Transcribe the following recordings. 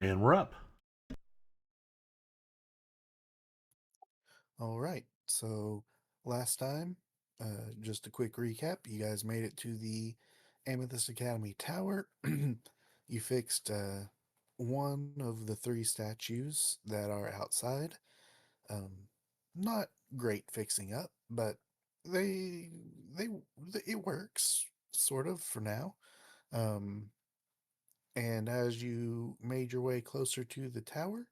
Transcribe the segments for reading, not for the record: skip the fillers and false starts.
And we're up. All right. So last time, just a quick recap. You guys made it to the Amethyst Academy Tower. You fixed one of the three statues that are outside. Um, Not great fixing up, but they they it works sort of for now. Um, and as you made your way closer to the tower,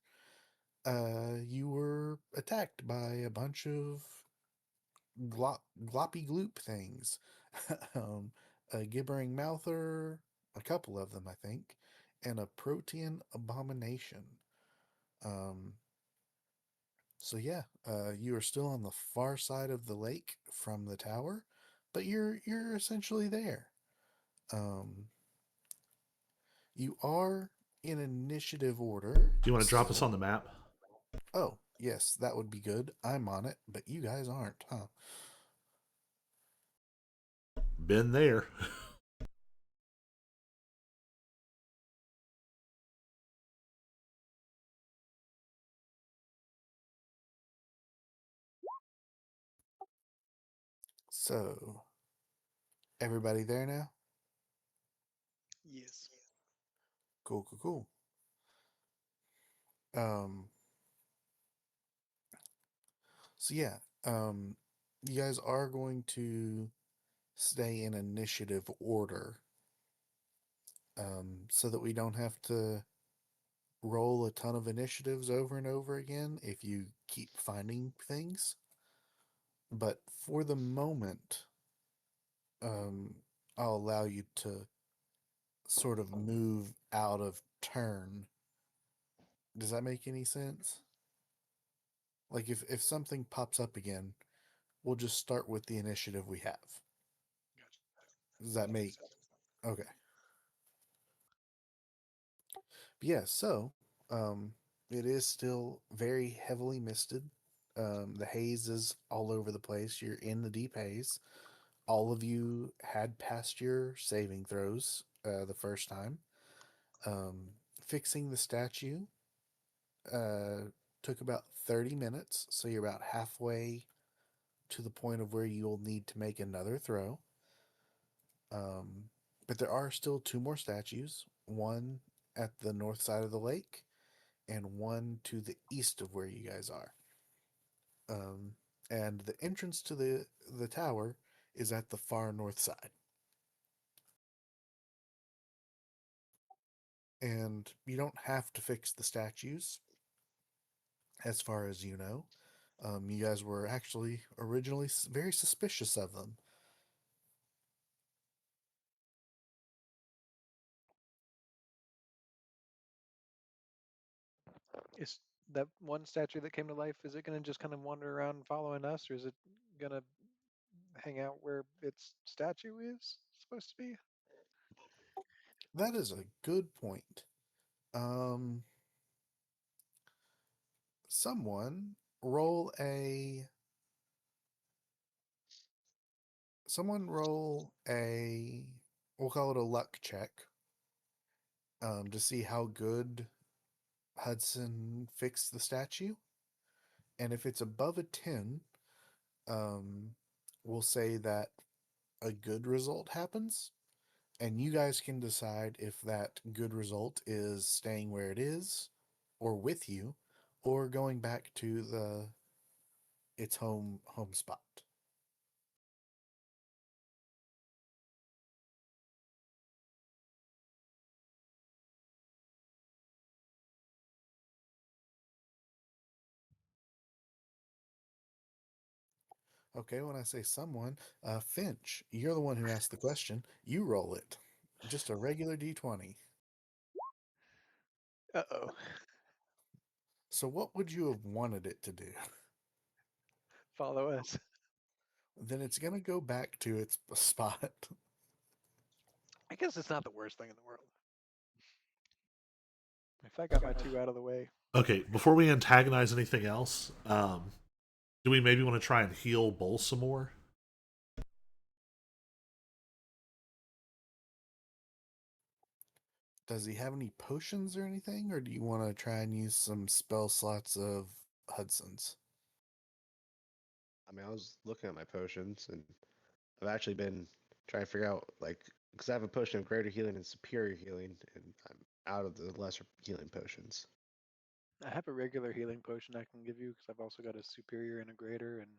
you were attacked by a bunch of gloppy gloop things. um, a gibbering mouther, a couple of them, I think, and a protean abomination. Um, so yeah, you are still on the far side of the lake from the tower, but you're essentially there. Um, you are in initiative order. Do you want to drop us So, on the map? oh yes, that would be good. I'm on it, but you guys aren't, huh? Been there. So, everybody there now? Yes. Cool, cool, cool. Um, so yeah, um, you guys are going to stay in initiative order, so that we don't have to roll a ton of initiatives over and over again if you keep finding things. But for the moment, um, I'll allow you to sort of move out of turn. Does that make any sense? Like if something pops up again, we'll just start with the initiative we have. Gotcha. Does that Makes make sense. okay? Yeah, so um, it is still very heavily misted. The haze is all over the place. You're in the deep haze. All of you had passed your saving throws the first time. Um, Fixing the statue uh, took about 30 minutes, so you're about halfway to the point of where you'll need to make another throw. Um, but there are still two more statues, one at the north side of the lake and one to the east of where you guys are. Um, and the entrance to the tower is at the far north side. And you don't have to fix the statues, as far as you know. You guys were actually originally very suspicious of them. Is that one statue that came to life, is it going to just kind of wander around following us, or is it going to hang out where its statue is supposed to be? That is a good point. Um, Someone roll a someone roll a, we'll call it a luck check, to see how good Hudson fixed the statue. And if it's above a 10, um, we'll say that a good result happens. And you guys can decide if that good result is staying where it is, or with you, or going back to the its home spot. Okay, when I say someone, Finch, you're the one who asked the question. You roll it. Just a regular d20. Uh-oh. So, what would you have wanted it to do? Follow us. Then it's going to go back to its spot. I guess it's not the worst thing in the world. If I got my two out of the way. Okay, before we antagonize anything else, do we maybe want to try and heal Bull some more? Does he have any potions or anything, or do you want to try and use some spell slots of Hudson's? I mean, I was looking at my potions, and I've actually been trying to figure out, like, because I have a potion of greater healing and superior healing, and I'm out of the lesser healing potions. I have a regular healing potion I can give you because I've also got a superior and a greater, and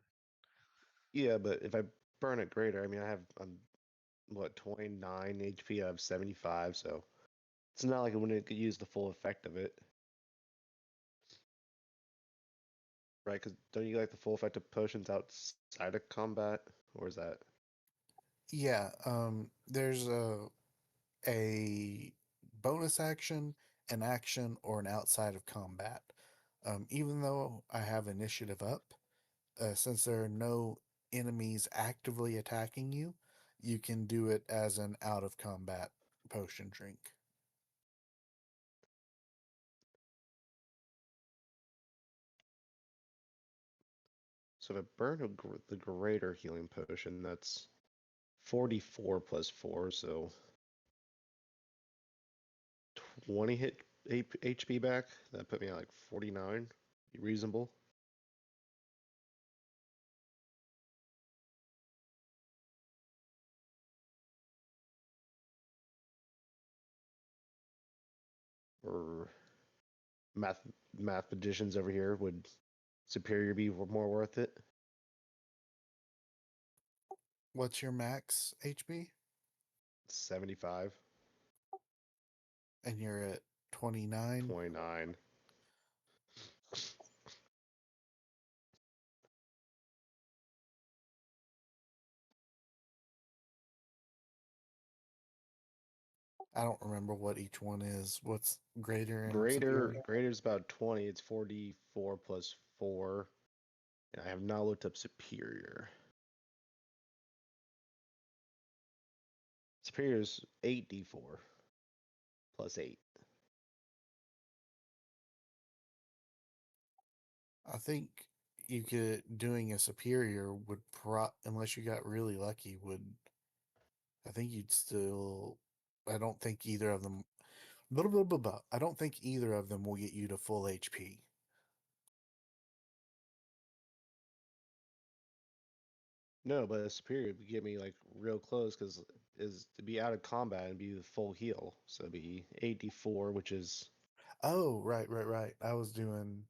Yeah, but if I burn it greater, I mean, I'm what 29 HP. I have 75, so it's not like I wouldn't use the full effect of it, right? Because don't you like the full effect of potions outside of combat, or is that? Yeah, there's a bonus action, an action, or an outside of combat. Even though I have initiative up, since there are no enemies actively attacking you, you can do it as an out of combat potion drink. So if I burn the greater healing potion, that's 44 plus 4, so 20 hit HP back. That put me at like 49. Reasonable. Or math magicians over here, would superior be more worth it? What's your max HP? 75, And you're at 29. 29. I don't remember what each one is. What's greater and Greater superior? greater is about 20. It's 44 plus 4. And I have not looked up superior. Superior is 8d4 plus 8. I think you could doing a superior would unless you got really lucky would I think you'd still I don't think either of them blah, blah, blah, blah. I don't think either of them will get you to full HP. No, but a superior would get me like real close because is to be out of combat and be the full heal. So it'd be 8d4, which is Oh, right. I was doing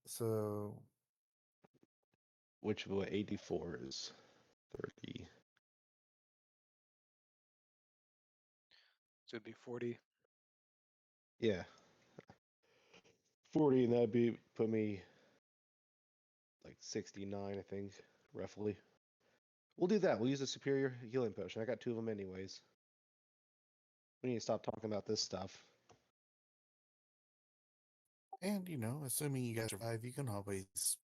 so which what 8d4 is 30. so it'd be 40. Yeah, 40, and that'd be put me like 69, I think, roughly. We'll do that. We'll use a superior healing potion. I got 2 of them anyways. We need to stop talking about this stuff. and assuming you guys survive, you can always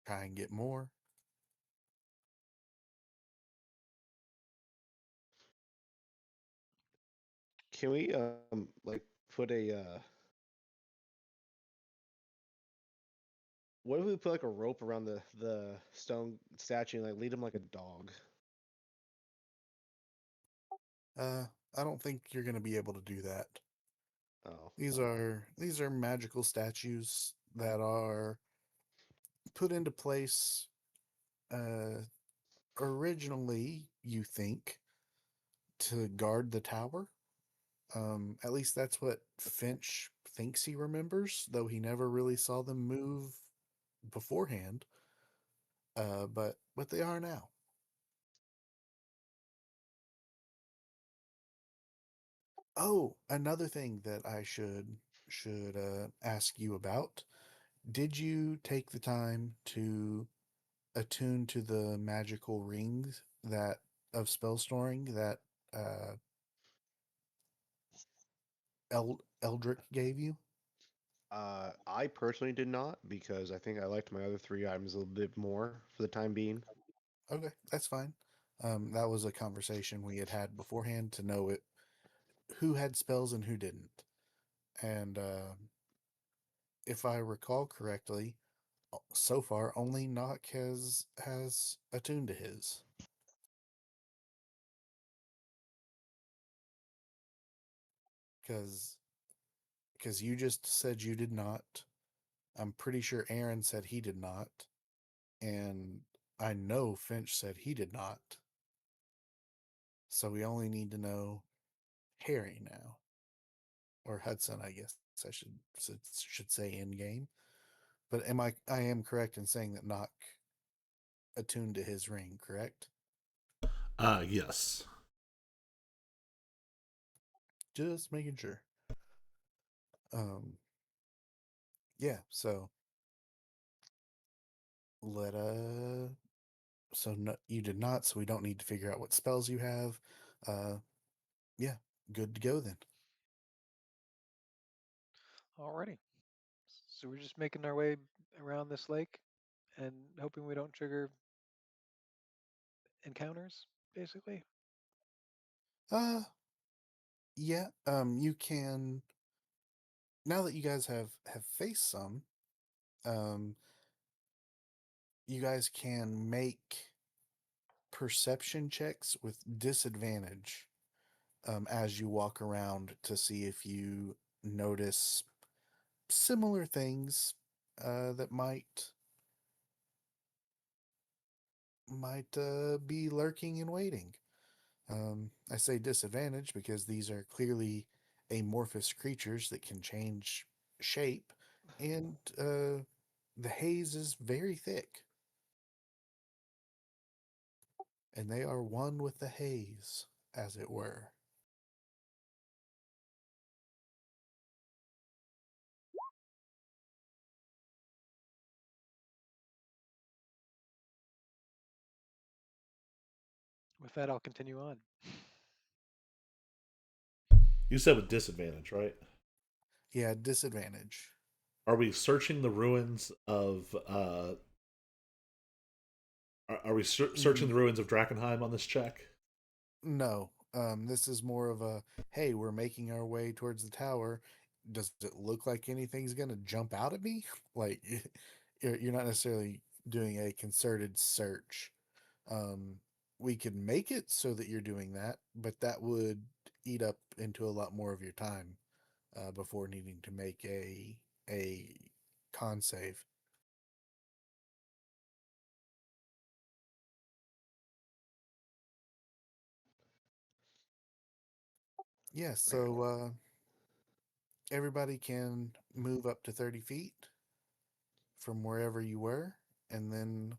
try and get more. Can we like put a what if we put like a rope around the stone statue and like lead him like a dog? I don't think you're going to be able to do that. Oh, These are magical statues that are put into place uh originally, you think, to guard the tower. At least that's what Finch thinks he remembers, though he never really saw them move beforehand. But what they are now. Oh, another thing that I should ask you about. Did you take the time to attune to the magical rings that of spell storing that uh, Eldrick gave you? I personally did not because I think I liked my other 3 items a little bit more for the time being. Okay, that's fine. That was a conversation we had beforehand to know who had spells and who didn't. And if I recall correctly, so far only Nock has attuned to his. because you just said you did not. I'm pretty sure Aaron said he did not, and I know Finch said he did not. So we only need to know Harry now, or Hudson, I guess I should say in game. But I am correct in saying that Nock attuned to his ring, correct? Yes. Just making sure. Yeah, so let so no, you did not, so we don't need to figure out what spells you have. Yeah, good to go then. Alrighty. So we're just making our way around this lake and hoping we don't trigger encounters, basically. Uh yeah, you can, now that you guys have faced some, um you guys can make perception checks with disadvantage as you walk around to see if you notice similar things that might be lurking and waiting. I say disadvantage because these are clearly amorphous creatures that can change shape, and the haze is very thick, and they are one with the haze, as it were. With that, I'll continue on. You said with disadvantage, right? Yeah, disadvantage. Are we searching the ruins of? Are we searching the ruins of Drakkenheim on this check? No, this is more of a, hey, we're making our way towards the tower. Does it look like anything's gonna jump out at me? Like, you're not necessarily doing a concerted search. Um, we could make it so that you're doing that, but that would eat up into a lot more of your time before needing to make a con save. Yeah, Very so cool. everybody can move up to 30 feet from wherever you were, and then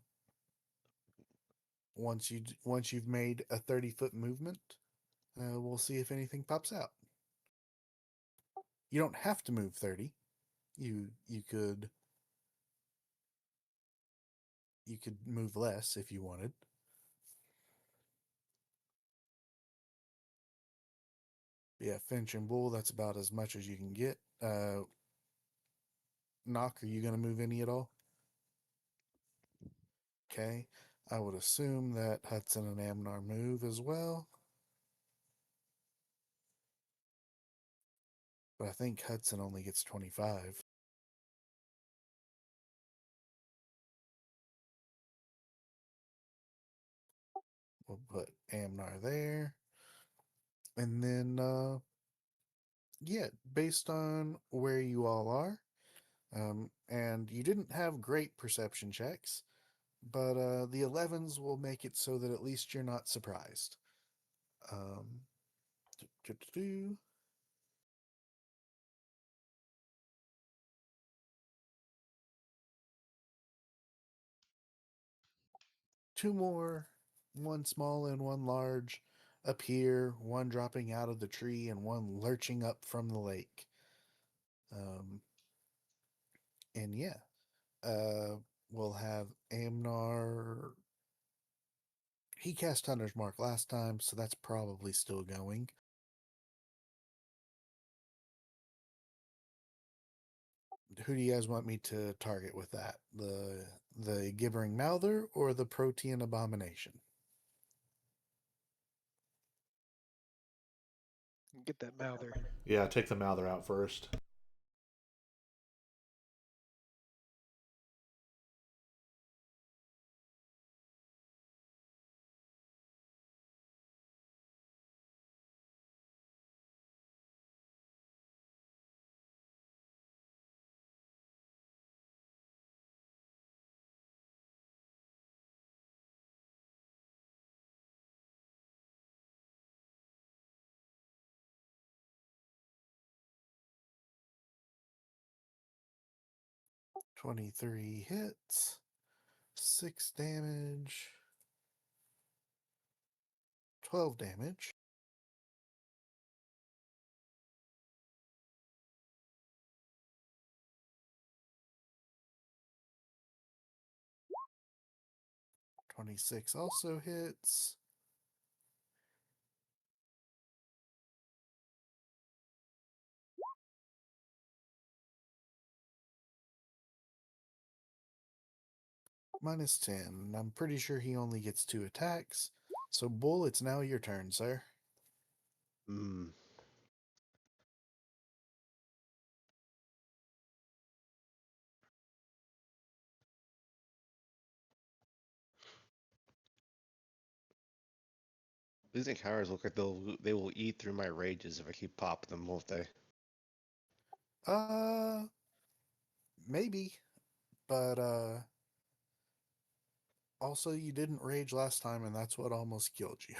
once you've made a 30-foot movement, we'll see if anything pops out. You don't have to move 30. You could move less if you wanted. Yeah, Finch and Bull, that's about as much as you can get. Knock, are you going to move any at all? Okay. I would assume that Hudson and Amnar move as well. But I think Hudson only gets 25. We'll put Amnar there. And then, yeah, based on where you all are, and you didn't have great perception checks, but the 11s will make it so that at least you're not surprised. Um, Two more, one small and one large, appear, one dropping out of the tree and one lurching up from the lake. Um, and yeah, uh, we'll have Amnar. He cast Hunter's Mark last time, so that's probably still going. Who do you guys want me to target with that? The Gibbering Mouther or the Protean Abomination? Get that mouther. Yeah, take the Mouther out first. 23 hits, 6 damage, 12 damage. "26 also hits. -10. I'm pretty sure he only gets 2 attacks. So, Bull, it's now your turn, sir. Hmm. These encounters look like they will eat through my rages if I keep popping them, won't they? Maybe, but also you didn't rage last time, and that's what almost killed you.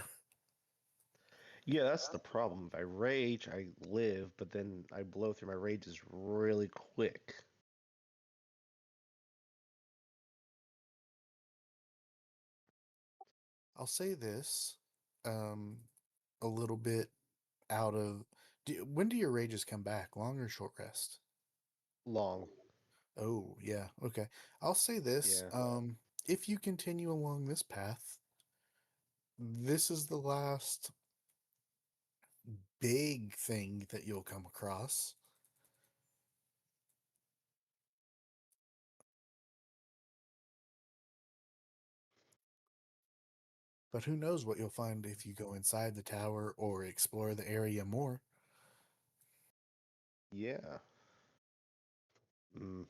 Yeah, that's the problem. If I rage, I live, but then I blow through my rages really quick. I'll say this, a little bit out of. When do your rages come back? Long or short rest? Long. Oh, yeah. Okay. I'll say this. Yeah. If you continue along this path, this is the last big thing that you'll come across. But who knows what you'll find if you go inside the tower or explore the area more. Yeah. Mm.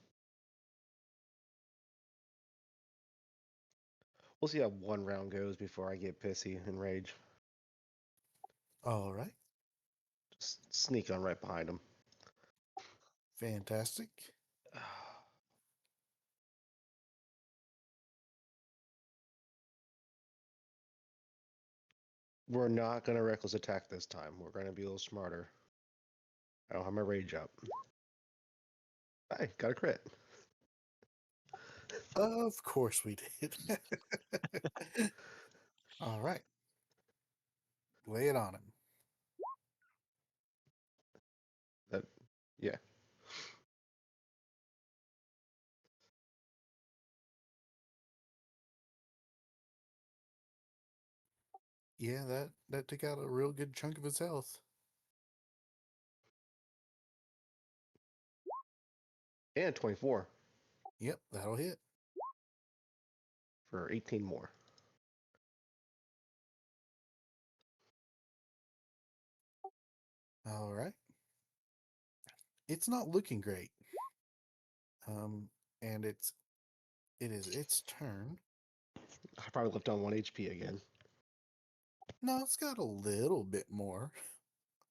We'll see how one round goes before I get pissy and rage. All right. Just sneak on right behind him. Fantastic. We're not going to reckless attack this time. We're going to be a little smarter. I don't have my rage up. Hey, got a crit. Of course we did. All right. Lay it on him. That, yeah. Yeah, that took out a real good chunk of his health. And 24 Yep, that'll hit. for 18 more. All right. It's not looking great. And it is its turn. I probably left on 1 HP again. No, it's got a little bit more.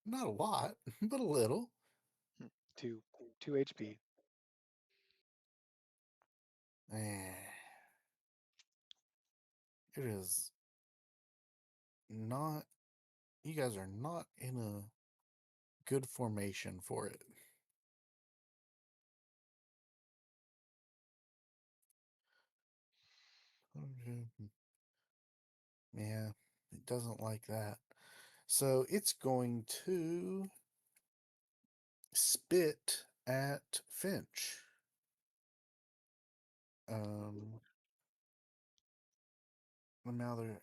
Not a lot, but a little. Two, 2 HP. Eh, it is not. You guys are not in a good formation for it. Yeah, it doesn't like that. So it's going to spit at Finch. Now they're.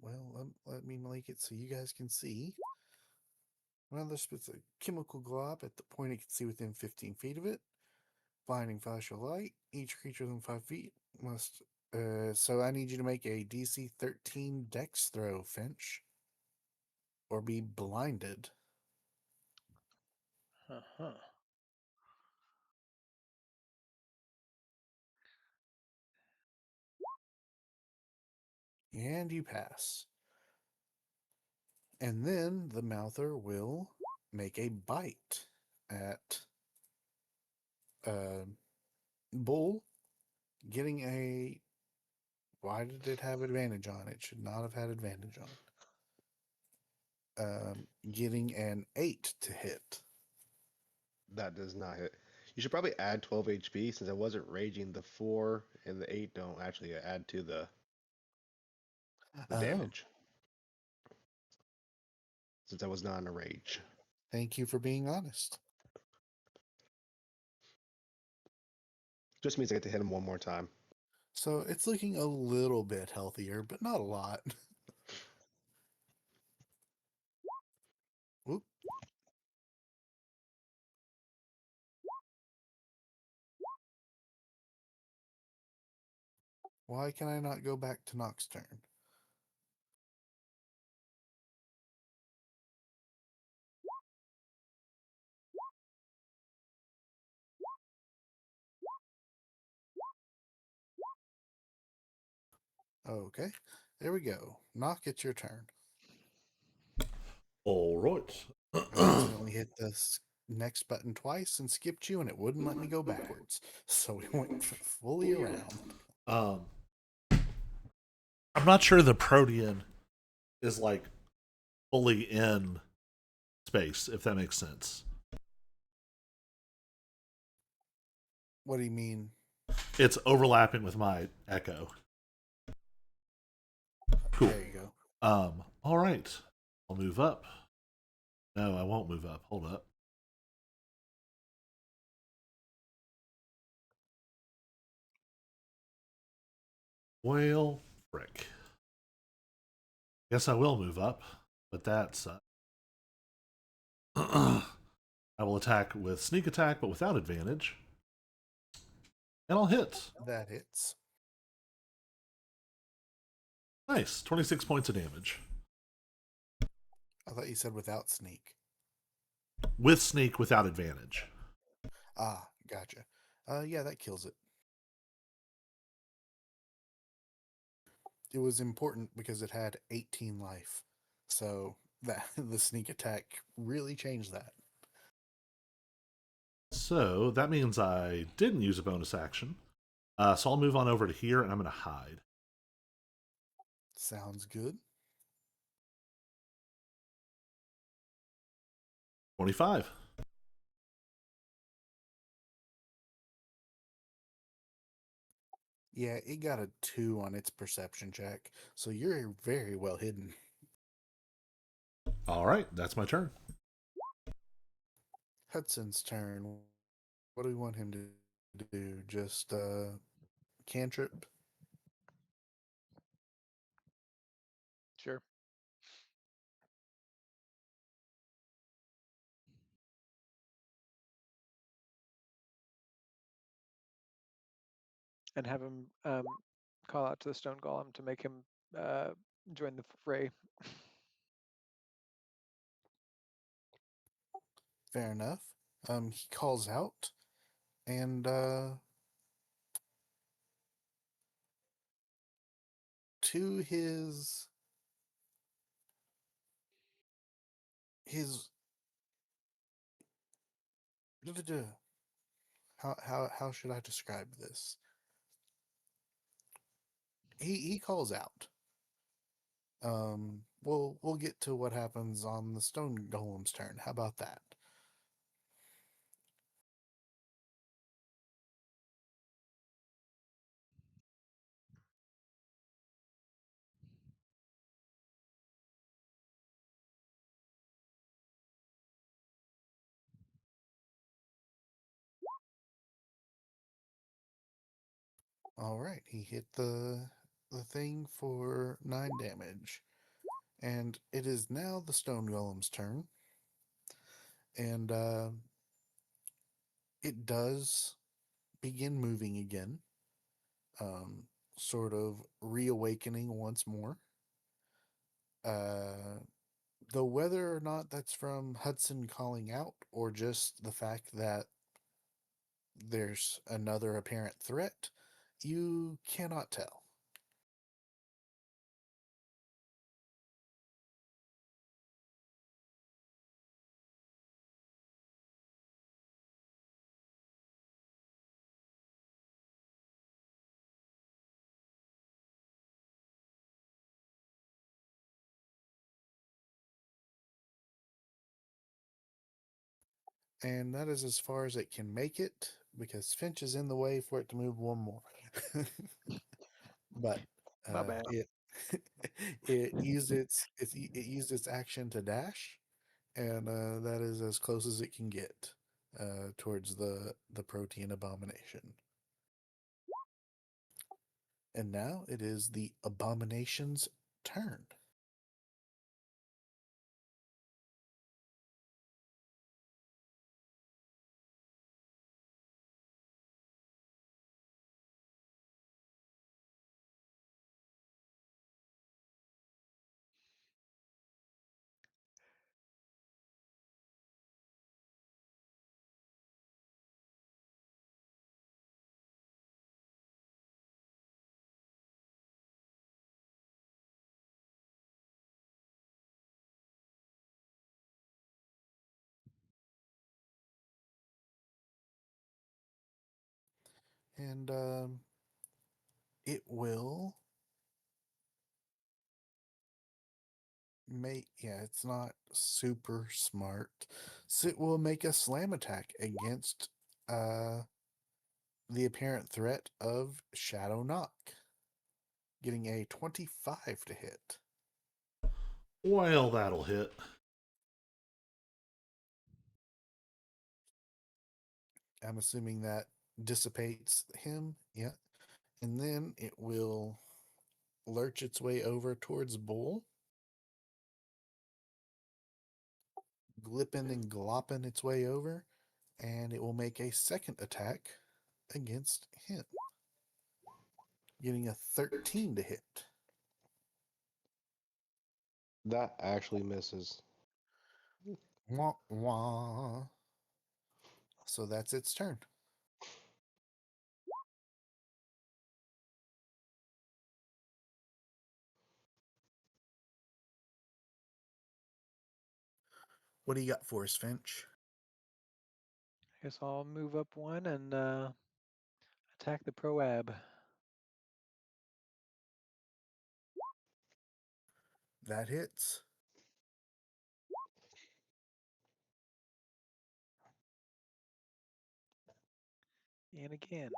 Well, let me make it so you guys can see. Another spits a chemical glob at the point it can see within 15 feet of it. Blinding flash of light. Each creature within 5 feet must. So I need you to make a DC 13 Dex throw, Finch, or be blinded. Uh-huh. And you pass. And then the mouther will make a bite at Bull, getting a. Why did it have advantage on? It should not have had advantage on. Getting an 8 to hit. That does not hit. You should probably add 12 HP since I wasn't raging. The 4 and the 8 don't actually add to the Oh, damage since I was not in a rage. thank you for being honest. Just means I get to hit him one more time. So it's looking a little bit healthier, but not a lot. Whoop. Why can I not go back to Nox's turn? Okay, there we go. Nox, it's your turn. All right. I accidentally hit the next button twice and skipped you, and it wouldn't let me go backwards. So we went fully around. I'm not sure the Protean is like fully in space, if that makes sense. What do you mean? It's overlapping with my Echo. Cool. There you go. All right. I'll move up. No, I won't move up. Hold up. Well, frick. Guess I will move up, but that's. I will attack with sneak attack, but without advantage. And I'll hit. That hits. Nice. 26 points of damage. I thought you said without sneak. With sneak, without advantage. Ah, gotcha. Yeah, that kills it. It was important because it had 18 life. So that the sneak attack really changed that. So that means I didn't use a bonus action. So I'll move on over to here and I'm going to hide. Sounds good. 25. Yeah, it got a 2 on its perception check. So you're very well hidden. All right, that's my turn. Hudson's turn. What do we want him to do? Just cantrip? Sure. And have him call out to the stone golem to make him join the fray. Fair enough. He calls out and to his how should I describe this? He calls out. We'll get to what happens on the stone golem's turn. How about that? All right, he hit the thing for 9 damage. And it is now the stone golem's turn. And it does begin moving again. Sort of reawakening once more. Though whether or not that's from Hudson calling out or just the fact that there's another apparent threat, you cannot tell. And that is as far as it can make it because Finch is in the way for it to move one more. But My bad. it it used its action to dash, and that is as close as it can get towards the protein abomination. And now it is the abomination's turn. And it will it's not super smart. So it will make a slam attack against the apparent threat of Shadow Knock, getting a 25 to hit. Well, that'll hit. I'm assuming that dissipates him. Yeah. And then it will lurch its way over towards Bull, glipping and glopping its way over, and it will make a second attack against him, getting a 13 to hit. That actually misses. Wah, wah. So that's its turn. What do you got for us, Finch? I guess I'll move up one and attack the Proab. That hits. And again.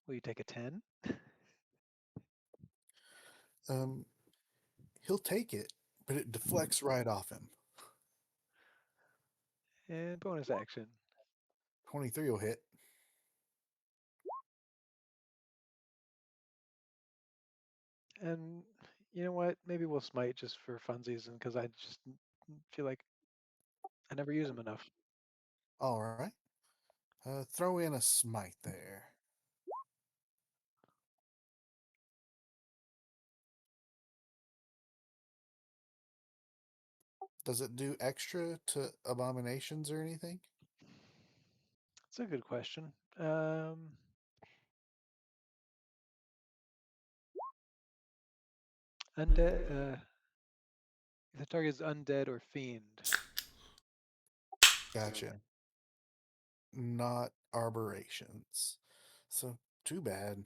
Will you take a 10? He'll take it, but it deflects right off him. And bonus action. 23 will hit. And you know what? Maybe we'll smite just for funsies, and because I just feel like I never use them enough. All right. Throw in a smite there. Does it do extra to abominations or anything? That's a good question. Undead. The target is undead or fiend. Gotcha. Not arborations. So too bad.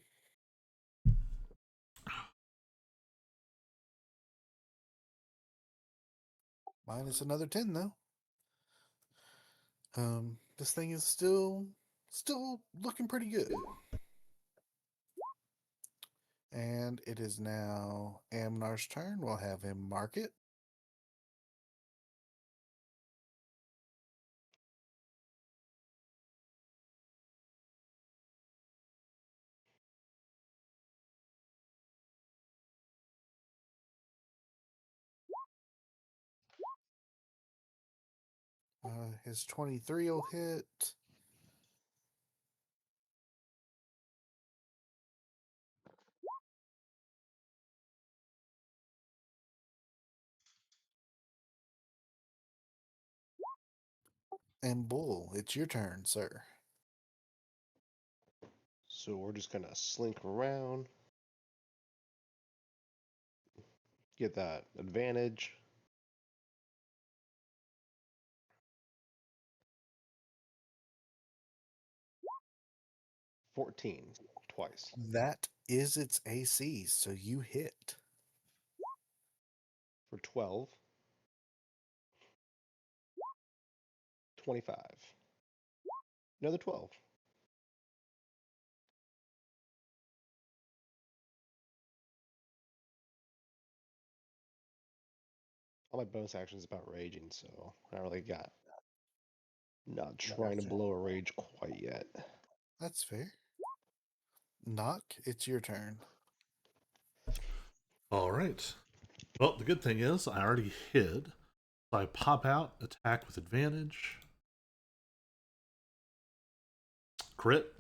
Minus another 10 though. This thing is still looking pretty good. And it is now Amnar's turn. We'll have him mark it. His 23 will hit. And Bull, it's your turn, sir. So we're just gonna slink around, get that advantage. $14 twice That is its AC, so you hit. for 12. 25. Another 12. All my bonus actions about raging, so I really got not trying to Gotcha. blow a rage quite yet. That's fair. Knock, it's your turn. All right. Well, the good thing is I already hid. So I pop out, attack with advantage. Crit.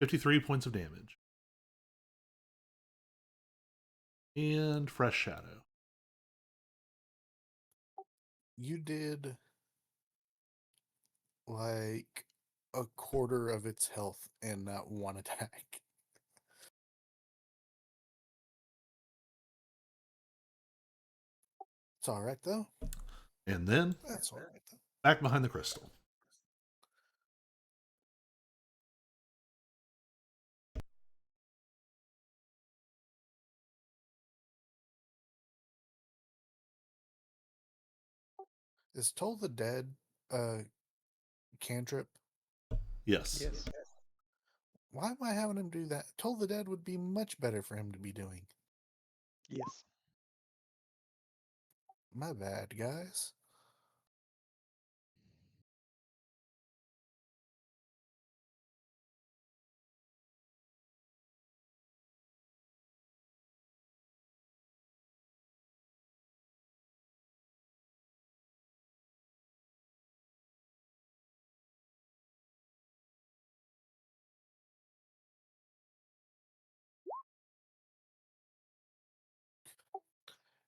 53 points of damage. And fresh shadow. You did like a quarter of its health in that one attack. It's all right though. And then That's all right though. back behind the crystal. Is Toll the Dead cantrip? Yes. Yes. Why am I having him do that? Toll the Dead would be much better for him to be doing. Yes. My bad, guys.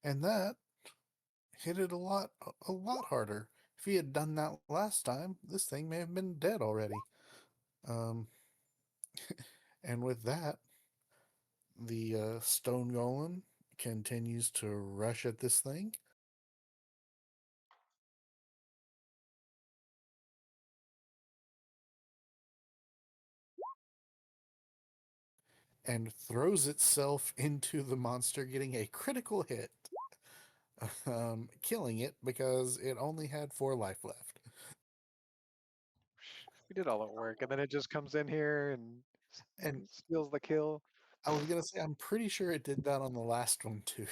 And that hit it a lot harder. If he had done that last time, this thing may have been dead already. Um, and with that, the stone golem continues to rush at this thing. And throws itself into the monster, getting a critical hit, killing it because it only had 4 life left. We did all the work, and then it just comes in here and And steals the kill. I was gonna say, I'm pretty sure it did that on the last one too.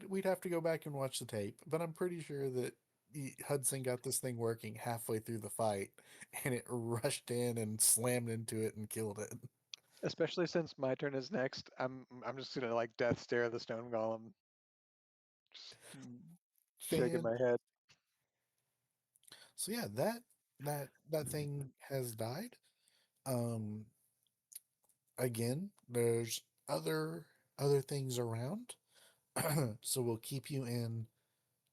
We'd have to go back and watch the tape, but I'm pretty sure that Hudson got this thing working halfway through the fight, and it rushed in and slammed into it and killed it. Especially since my turn is next, I'm just gonna like death stare the stone golem, just shaking Fan. my head. So yeah, that thing has died. Um, again, there's other things around, so we'll keep you in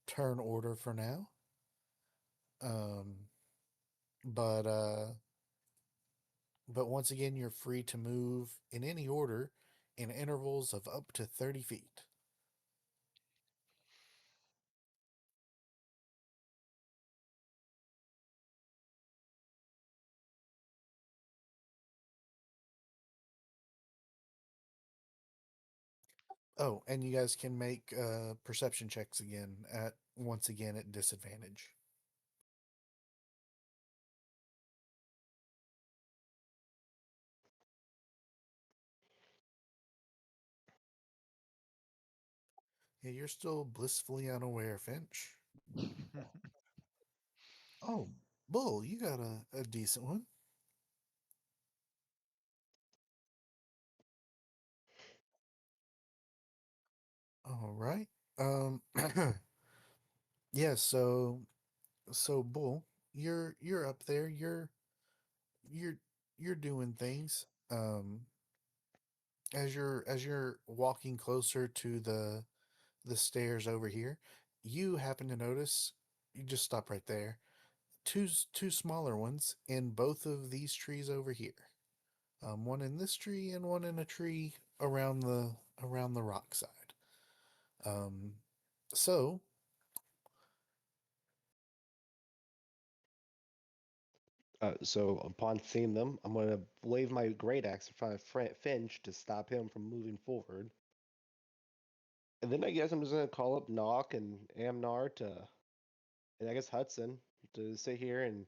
turn order for now. Um, but once again, you're free to move in any order in intervals of up to 30 feet. Oh, and you guys can make perception checks again at once again at disadvantage. Yeah, you're still blissfully unaware, Finch. Oh, Bull, you got a decent one. All right. Yeah, so Bull, you're up there. You're you're doing things. As you're walking closer to the stairs over here, you happen to notice, you just stop right there. Two smaller ones in both of these trees over here. One in this tree and one in a tree around the rock side. Um, so So upon seeing them, I'm going to wave my great axe in front of Finch to stop him from moving forward. And then I guess I'm just gonna call up Nock and Amnar to, and I guess Hudson to sit here and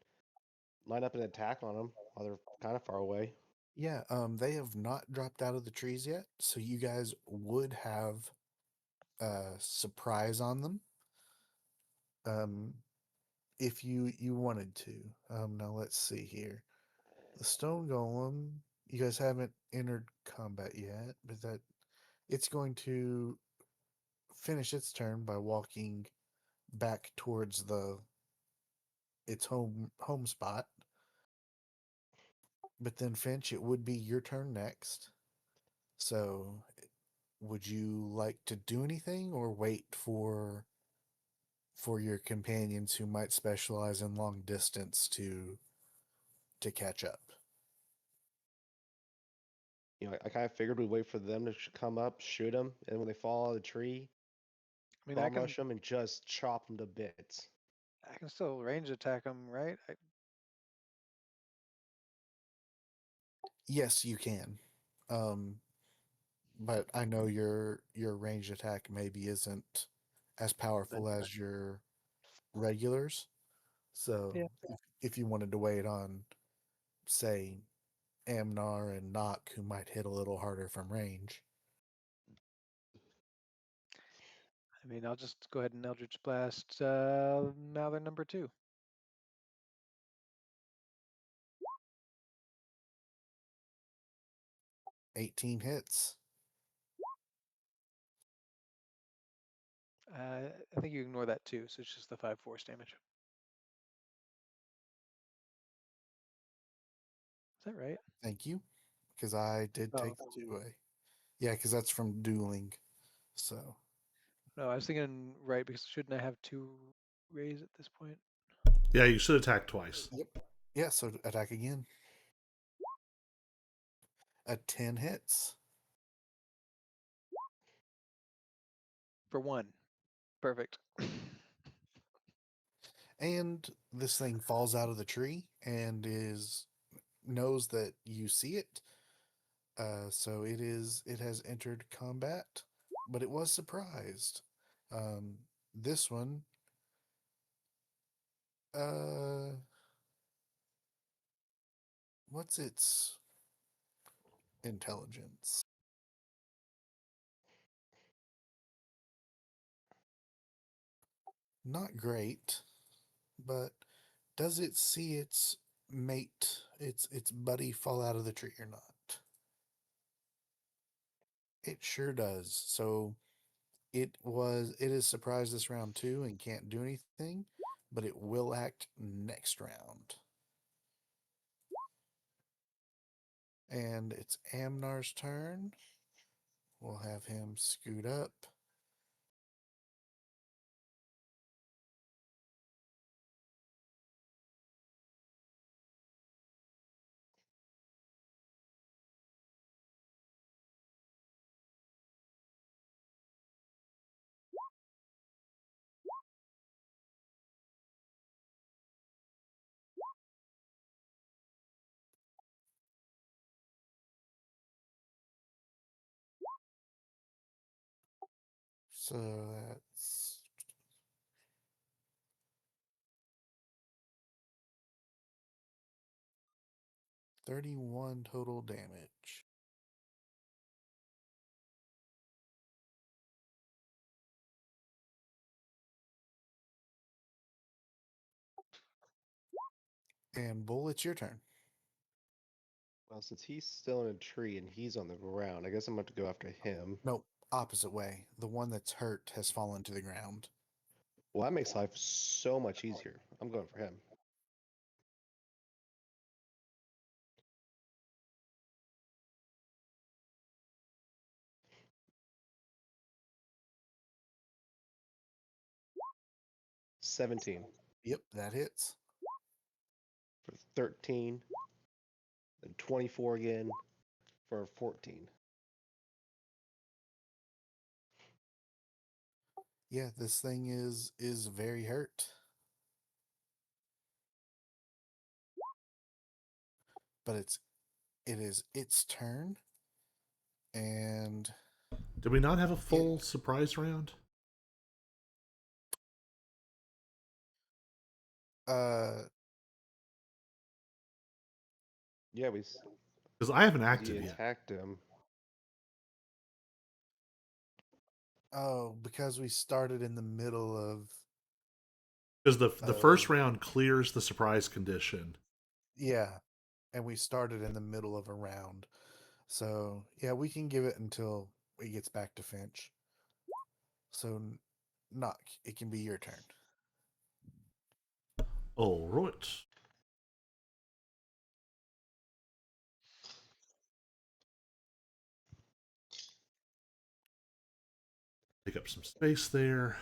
line up an attack on them while they're kind of far away. Yeah, they have not dropped out of the trees yet, so you guys would have a surprise on them. If you wanted to. Now let's see here. The stone golem, you guys haven't entered combat yet, but that it's going to finish its turn by walking back towards the its home spot. But then Finch, it would be your turn next. So would you like to do anything or wait for your companions who might specialize in long distance to catch up? I kind of figured we'd wait for them to come up, shoot them, and when they fall out of the tree, I mean, bomb rush them and just chop them to bits. I can still range attack them, right? Yes, you can. But I know your ranged attack maybe isn't as powerful as your regulars. So Yeah. if you wanted to wait on, say, Amnar and Nock, who might hit a little harder from range. I mean, I'll just go ahead and Eldritch Blast. Now they're number 2. 18 hits. I think you ignore that too, so it's just the 5 force damage. Is that right? Thank you. Because I did take the 2 away. Yeah, because that's from dueling. So No, I was thinking right because shouldn't I have 2 rays at this point? Yeah, you should attack twice. yep. Yeah, so attack again. A 10 hits. For 1. Perfect. And this thing falls out of the tree and knows that you see it. So it has entered combat, but it was surprised. This one, uh, what's its intelligence? Not great, but does it see its mate, its buddy fall out of the tree or not? It sure does. So it is surprised this round too and can't do anything, but it will act next round. And it's Amnar's turn. We'll have him scoot up. So that's 31 total damage. And Bull, it's your turn. Well, since he's still in a tree and he's on the ground, I guess I'm going to go after him. No, opposite way. The one that's hurt has fallen to the ground. Well, that makes life so much easier. I'm going for him. $17 Yep, that hits. for 13, then 24 again for 14. Yeah, this thing is very hurt. But it is its turn. And Did we not have a full surprise round? Uh, Yeah, Because I haven't he acted yet. attacked him. oh, because we started in the middle of Because the first round clears the surprise condition. yeah, and we started in the middle of a round. So yeah, we can give it until it gets back to Finch. So knock, it can be your turn. All right. Pick up some space there.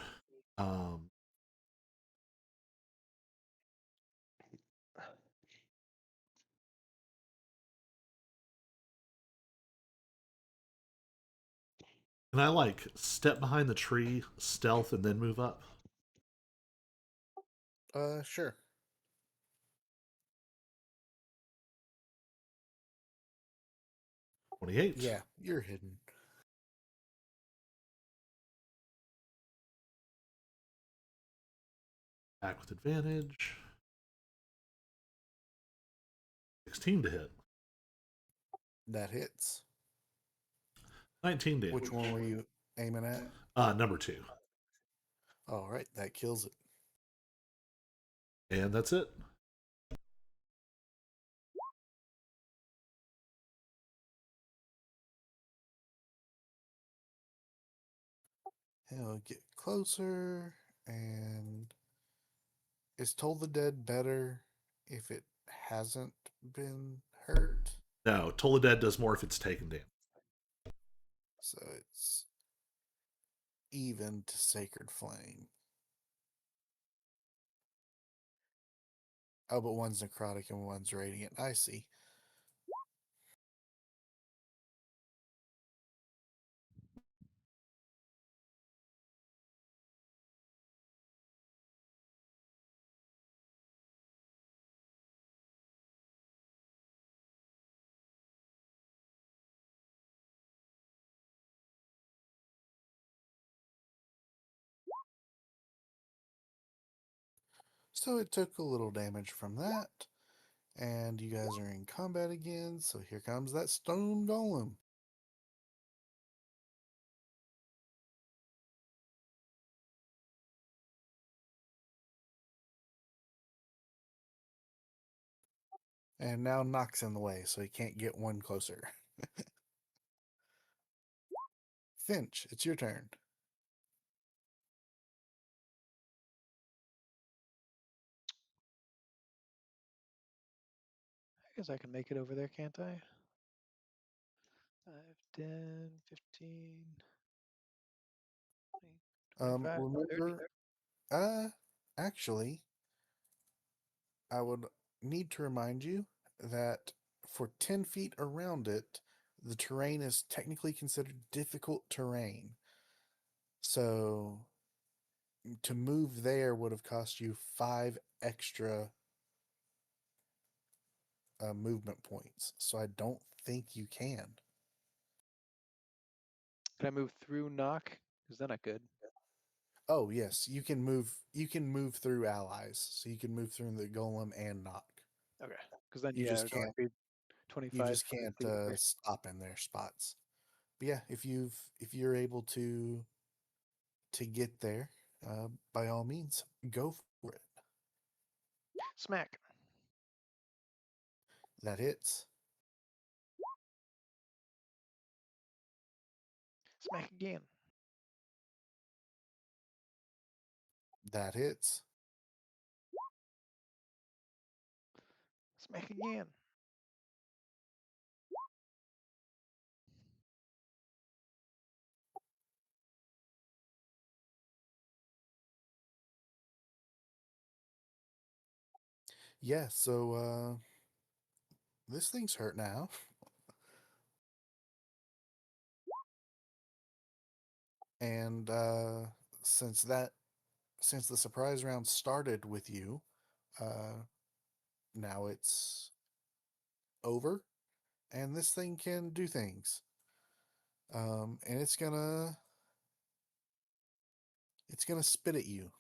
Can I like step behind the tree, stealth, and then move up? Sure. 28. Yeah, you're hidden. Back with advantage. 16 to hit. That hits. 19 damage. Which one were you aiming at? Number 2. All right, that kills it. And that's it. He'll get closer, and is Toll the Dead better if it hasn't been hurt? No, Toll the Dead does more if it's taken damage. So it's even to Sacred Flame. Oh, but one's necrotic and one's radiant. I see. So it took a little damage from that. And you guys are in combat again. So here comes that stone golem. And now Nock's in the way, so he can't get one closer. Finch, it's your turn. I guess I can make it over there, can't I? 5, 10, 15, 20, 25, 30. Remember, actually, I would need to remind you that for 10 feet around it, the terrain is technically considered difficult terrain. So to move there would have cost you 5 extra movement points. So I don't think you can. Can I move through knock? Because then I could. Oh yes, you can move. You can move through allies, so you can move through the golem and knock. Okay. Because then, You yeah, just it'd only can't. be You 25 just can't feet away. stop in their spots. But yeah, if you're able to get there, by all means, go for it. Smack. That hits. Smack again. That hits. Smack again. Yeah. So this thing's hurt now. And since the surprise round started with you, now it's over, and this thing can do things. And it's gonna spit at you.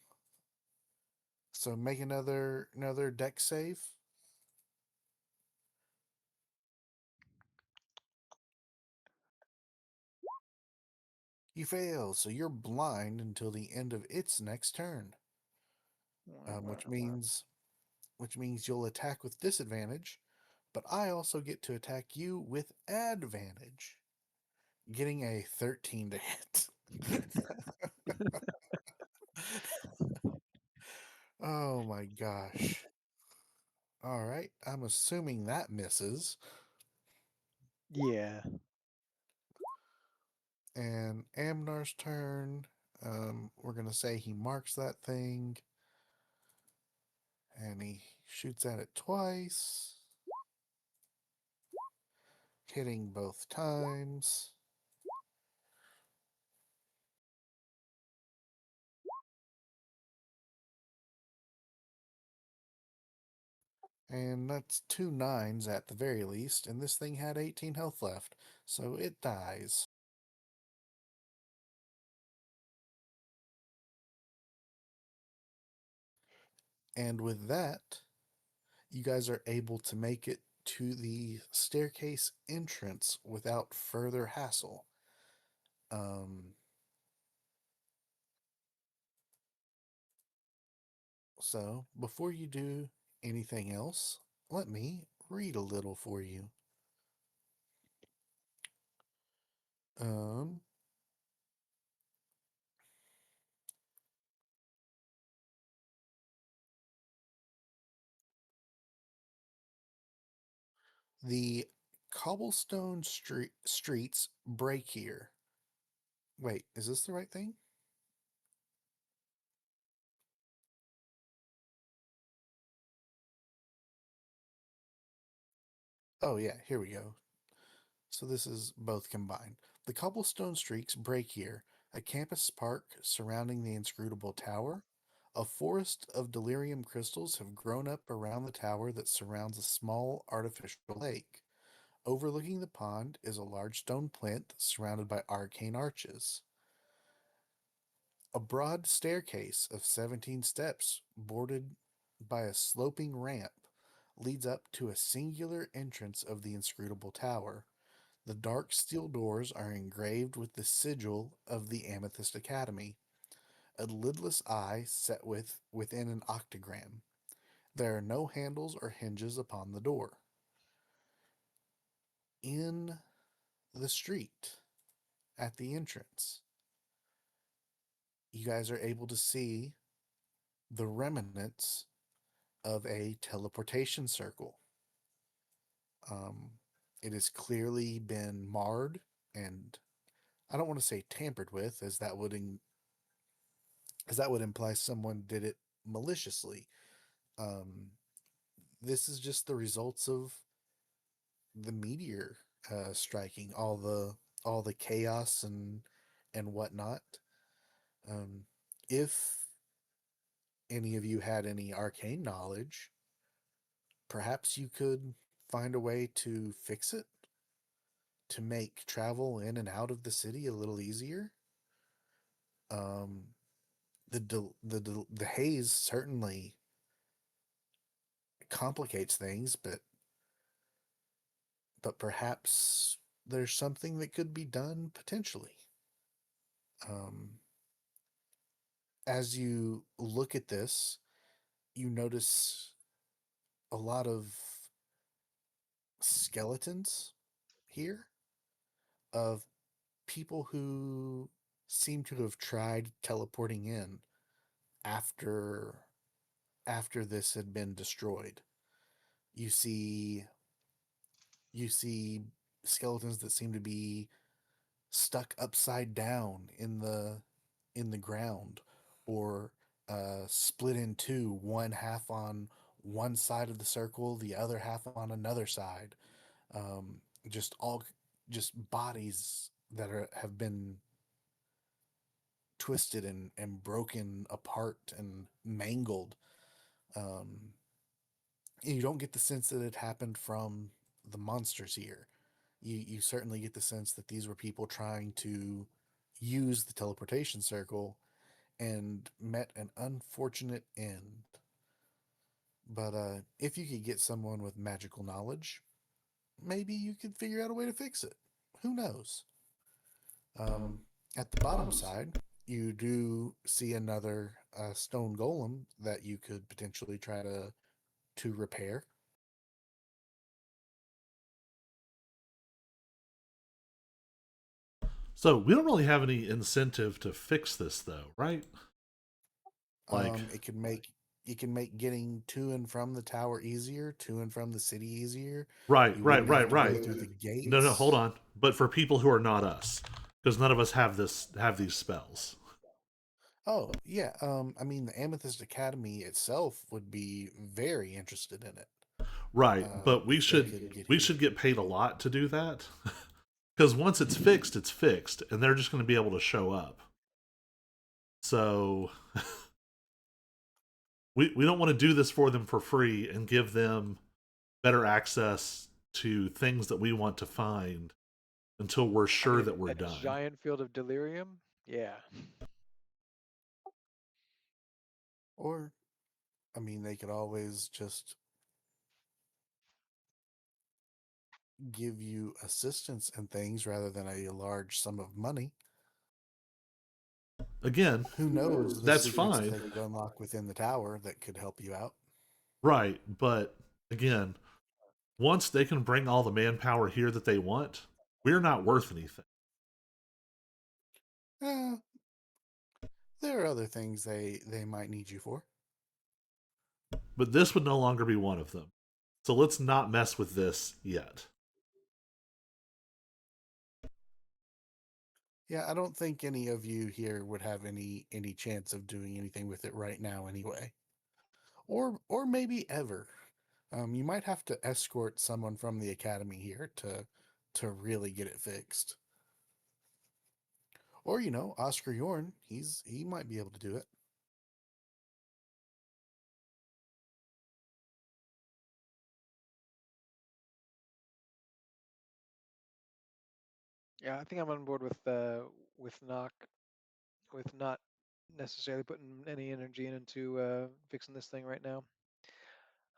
So make another deck save. You fail, so you're blind until the end of its next turn. Which means you'll attack with disadvantage, but I also get to attack you with advantage, getting a 13 to hit. Oh my gosh. All right, I'm assuming that misses. Yeah. And Amnar's turn. We're going to say he marks that thing. And he shoots at it twice, hitting both times. And that's 2 9s at the very least. And this thing had 18 health left. So it dies. And with that, you guys are able to make it to the staircase entrance without further hassle. So before you do anything else, let me read a little for you. Um, the cobblestone streets break here. Wait, is this the right thing? Oh yeah, here we go. So this is both combined. The cobblestone streets break here, a campus park surrounding the inscrutable tower. A forest of delirium crystals have grown up around the tower that surrounds a small artificial lake. Overlooking the pond is a large stone plinth surrounded by arcane arches. A broad staircase of 17 steps, bordered by a sloping ramp, leads up to a singular entrance of the inscrutable tower. The dark steel doors are engraved with the sigil of the Amethyst Academy, a lidless eye set within an octagram. There are no handles or hinges upon the door. In the street, at the entrance, you guys are able to see the remnants of a teleportation circle. Um, it has clearly been marred, and I don't want to say tampered with, as that would imply someone did it maliciously. Um, this is just the results of the meteor striking, all the chaos and whatnot. Um, if any of you had any arcane knowledge, perhaps you could find a way to fix it to make travel in and out of the city a little easier. Um, the haze certainly complicates things, but perhaps there's something that could be done potentially. Um, as you look at this, you notice a lot of skeletons here of people who seem to have tried teleporting in after this had been destroyed. You see you see skeletons that seem to be stuck upside down in the ground, or split in two, one half on one side of the circle, the other half on another side. Um, just all just bodies that have been twisted and broken apart and mangled. Um, you don't get the sense that it happened from the monsters here. you certainly get the sense that these were people trying to use the teleportation circle and met an unfortunate end. But if you could get someone with magical knowledge, maybe you could figure out a way to fix it. Who knows? Um, at the bottom side, you do see another stone golem that you could potentially try to repair. So we don't really have any incentive to fix this, though, right? Like, It could make you can make getting to and from the tower easier, to and from the city easier. right, You right, wouldn't have right, to go right. through the No, no, hold gates. on. But for people who are not us, because none of us have these spells. Oh, yeah. I mean, the Amethyst Academy itself would be very interested in it. Right, but If they could get we here. should get paid a lot to do that. Because once it's fixed, and they're just going to be able to show up. So we don't want to do this for them for free and give them better access to things that we want to find until we're I sure mean, that we're a done. giant field of delirium. Yeah. Or, I mean, they could always just give you assistance and things rather than a large sum of money. Again, Who knows the that's secrets fine. they could unlock within the tower that could help you out? Right, but again, once they can bring all the manpower here that they want, we're not worth anything. Eh, there are other things they might need you for. But this would no longer be one of them. So let's not mess with this yet. Yeah, I don't think any of you here would have any chance of doing anything with it right now anyway. Or maybe ever. You might have to escort someone from the academy here to really get it fixed. Or Oscar Yorn, he might be able to do it. Yeah, I think I'm on board with knock with not necessarily putting any energy into fixing this thing right now.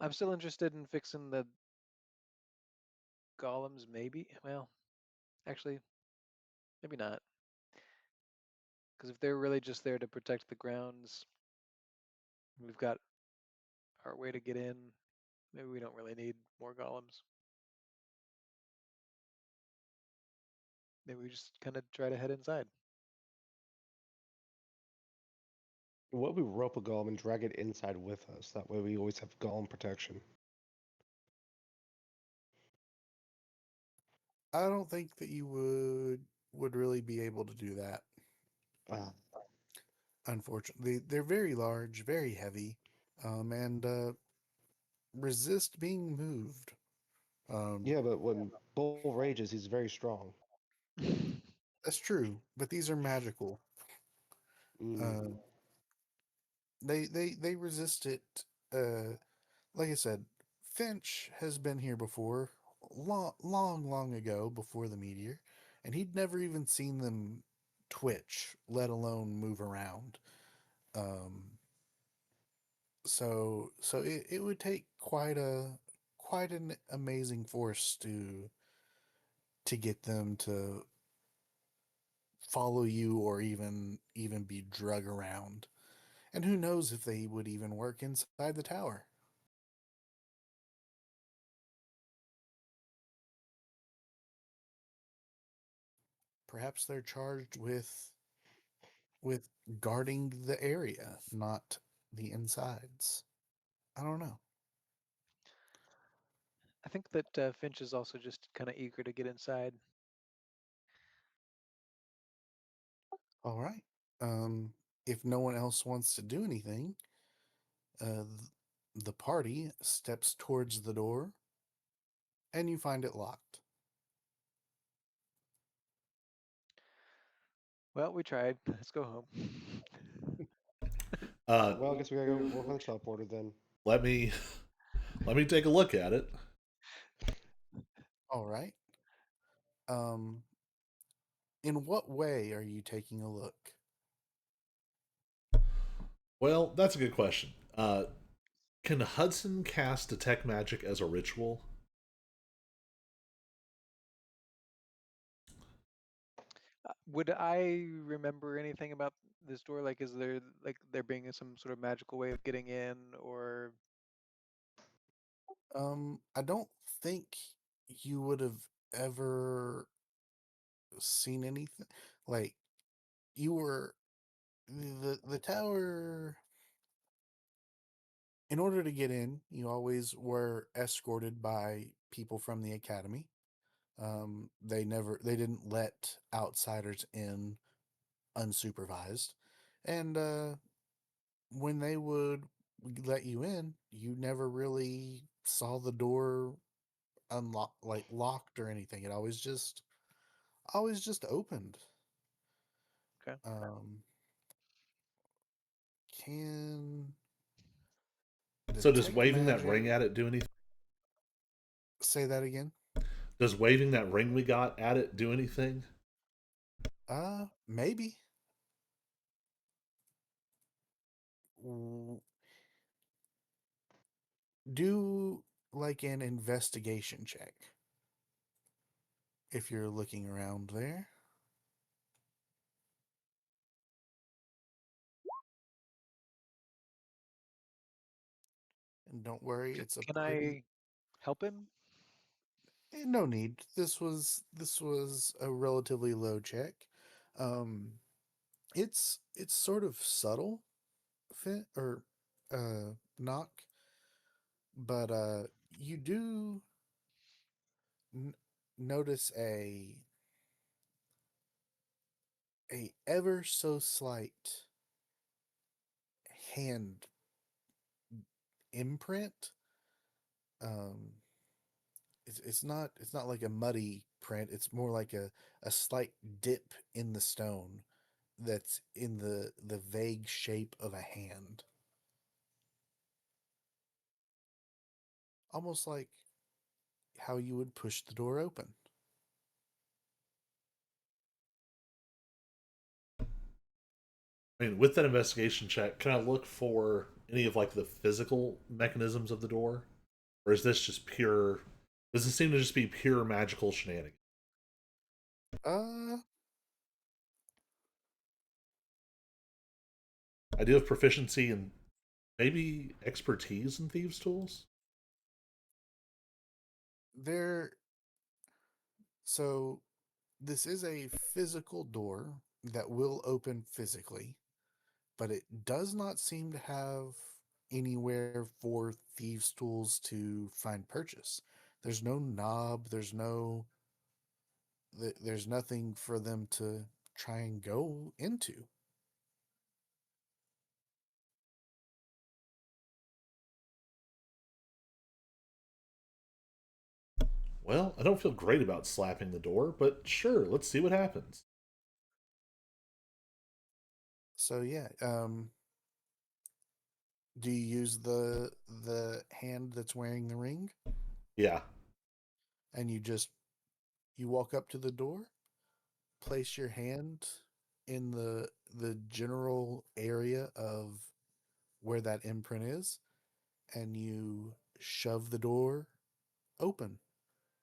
I'm still interested in fixing the golems, maybe. Well, actually, maybe not. Because if they're really just there to protect the grounds, we've got our way to get in. Maybe we don't really need more golems. Maybe we just kind of try to head inside. What if we rope a golem and drag it inside with us? That way we always have golem protection. I don't think that you would really be able to do that. Ah. Unfortunately, they're very large, very heavy, and resist being moved. Yeah, but when Bull rages, he's very strong. That's true, but these are magical. Mm. Uh, they resist it. Like I said, Finch has been here before, long ago before the meteor, and he'd never even seen them twitch, let alone move around. Um, so it would take quite an amazing force to get them to follow you or even be drug around. And who knows if they would even work inside the tower. Perhaps they're charged with guarding the area, not the insides. I don't know. I think that Finch is also just kind of eager to get inside. All right. Um, if no one else wants to do anything, the party steps towards the door, and you find it locked. Well, we tried. Let's go home. Well, I guess we gotta go work on the teleporter then. Let me let me take a look at it. All right. Um, in what way are you taking a look? Well, that's a good question. Can Hudson cast Detect Magic as a ritual? Would I remember anything about this door? Like, is there like there being some sort of magical way of getting in, or I don't think you would have ever seen anything like you were the tower. In order to get in, you always were escorted by people from the academy. They didn't let outsiders in unsupervised, and when they would let you in, you never really saw the door unlocked, like locked or anything. It always just opened. okay? Um, can So does detect waving that magic? ring at it do anything? Say that again. Does waving that ring we got at it do anything? Maybe. W- Do like an investigation check if you're looking around there. And don't worry, it's a Can pretty I help him? no need. This was a relatively low check. Um, it's sort of subtle fit or knock, but you do n- notice a ever so slight hand imprint. Um, it's not like a muddy print. It's more like a slight dip in the stone that's in the vague shape of a hand, almost like how you would push the door open. I mean, with that investigation check, can I look for any of like the physical mechanisms of the door, or is this just pure? Does it seem to just be pure magical shenanigans? Uh, I do have proficiency and maybe expertise in thieves' tools. there. So this is a physical door that will open physically, but it does not seem to have anywhere for thieves' tools to find purchase. There's no knob. There's nothing for them to try and go into. Well, I don't feel great about slapping the door, but sure, let's see what happens. So yeah, do you use the hand that's wearing the ring, Yeah. and you walk up to the door, place your hand in the general area of where that imprint is, and you shove the door open.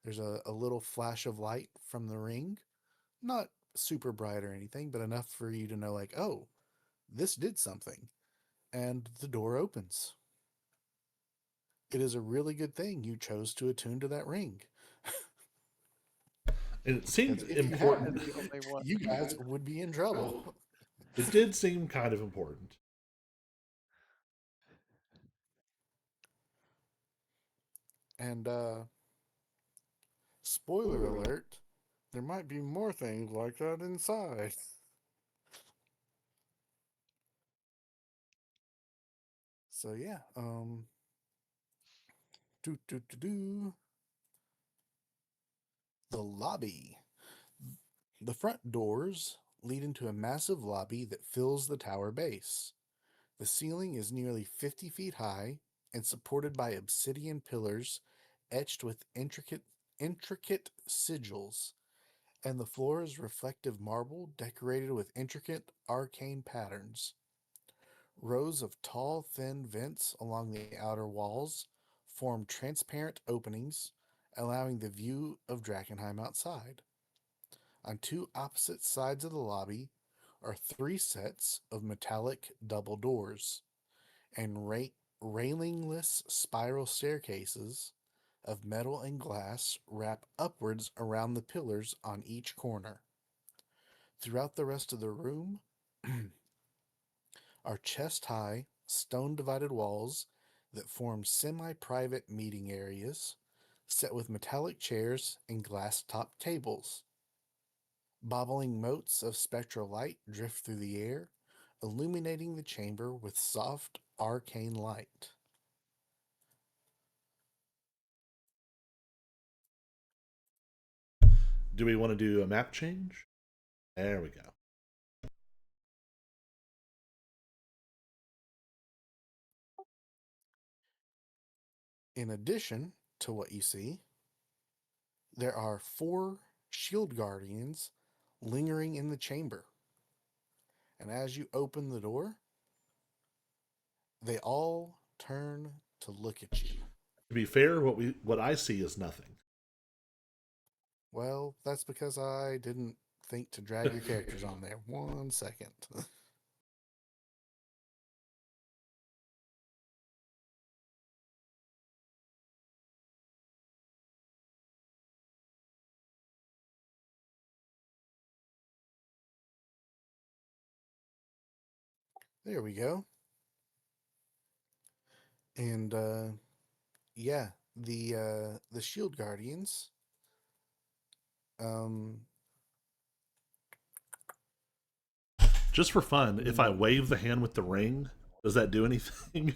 There's a little flash of light from the ring, not super bright or anything, but enough for you to know, like, oh, this did something. And the door opens. It is a really good thing you chose to attune to that ring. And it Because seemed if you important. hadn't, The only one. you guys would be in trouble. It did seem kind of important. And spoiler alert, there might be more things like that inside. So yeah, do do do do the lobby. The front doors lead into a massive lobby that fills the tower base. The ceiling is nearly 50 feet high and supported by obsidian pillars etched with intricate sigils. and the floor is reflective marble decorated with intricate arcane patterns. Rows of tall, thin vents along the outer walls form transparent openings, allowing the view of Drakkenheim outside. On two opposite sides of the lobby are three sets of metallic double doors and railingless spiral staircases of metal and glass wrap upwards around the pillars on each corner. Throughout the rest of the room are chest high, stone divided walls that form semi private meeting areas set with metallic chairs and glass topped tables. Bobbling motes of spectral light drift through the air, illuminating the chamber with soft, arcane light. Do we want to do a map change? There we go. In addition to what you see, there are four shield guardians lingering in the chamber. And as you open the door, they all turn to look at you. To be fair, what I see is nothing. Well, that's because I didn't think to drag your characters on there. 1 second. There we go. And yeah, the shield guardians um Just for fun, if I mm, wave the hand with the ring, does that do anything?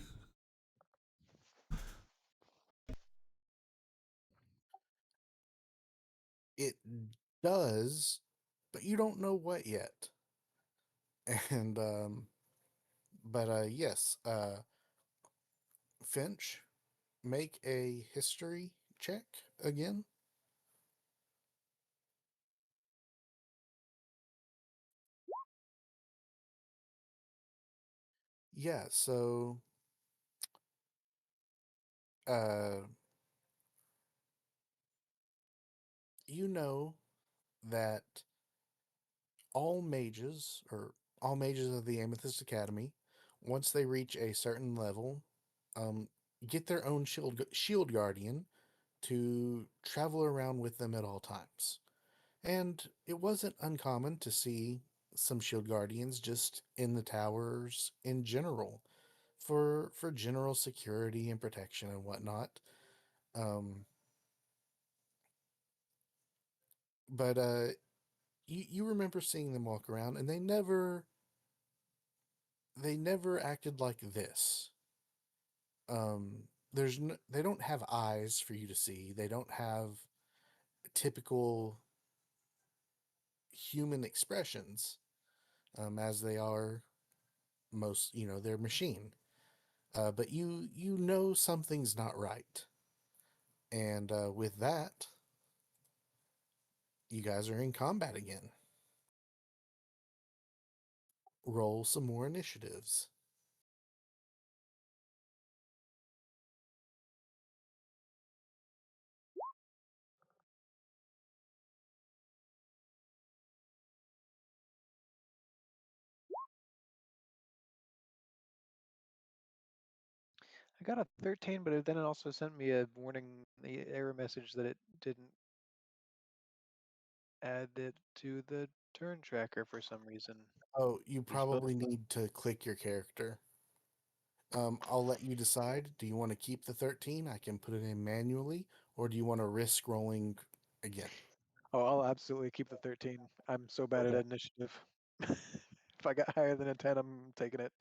it does, but you don't know what yet. And but yes, Finch, make a history check again. Yeah, so uh you know that all mages of the Amethyst Academy, once they reach a certain level, um, get their own shield guardian to travel around with them at all times. And it wasn't uncommon to see some shield guardians just in the towers in general for general security and protection and whatnot. Um, but you remember seeing them walk around, and they never acted like this. Um, they don't have eyes for you to see. They don't have typical human expressions, as they are most. They're machine. But you know something's not right, and with that, you guys are in combat again. Roll some more initiatives. I got a 13, but then it also sent me a warning, the error message that it didn't add it to the turn tracker for some reason. Oh, you You're supposed probably need to click your character. I'll let you decide. Do you want to keep the 13? I can put it in manually, or do you want to risk rolling again? Oh, I'll absolutely keep the 13. I'm so bad at Okay. initiative. If I got higher than a 10, I'm taking it.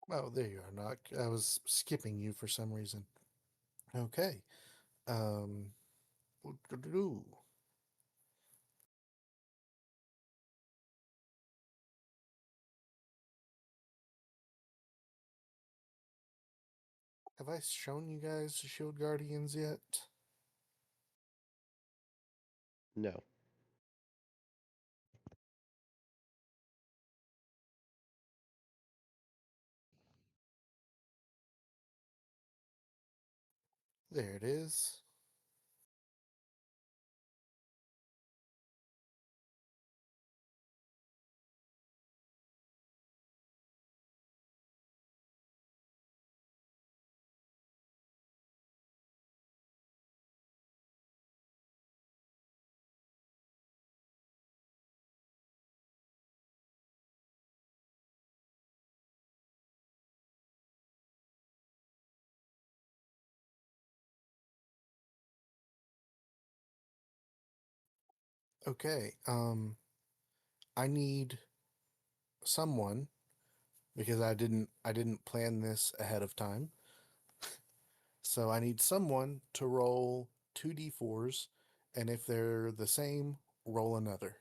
Oh, there you are, Knock. I was skipping you for some reason. Okay. Um. doo-doo-doo. Have I shown you guys the Shield Guardians yet? No. There it is. Okay. I need someone because I didn't plan this ahead of time. So I need someone to roll 2d4s, and if they're the same, roll another.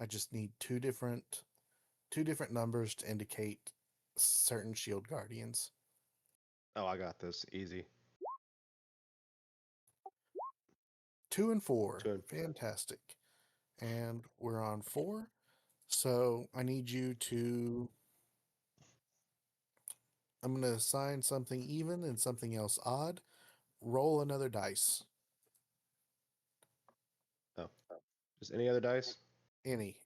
I just need two different numbers to indicate certain shield guardians. Oh, I got this. Easy. 2 and 4. Two and Fantastic. And we're on 4. So I need you to I'm going to assign something even and something else odd. Roll another dice. oh, just any other dice? Any.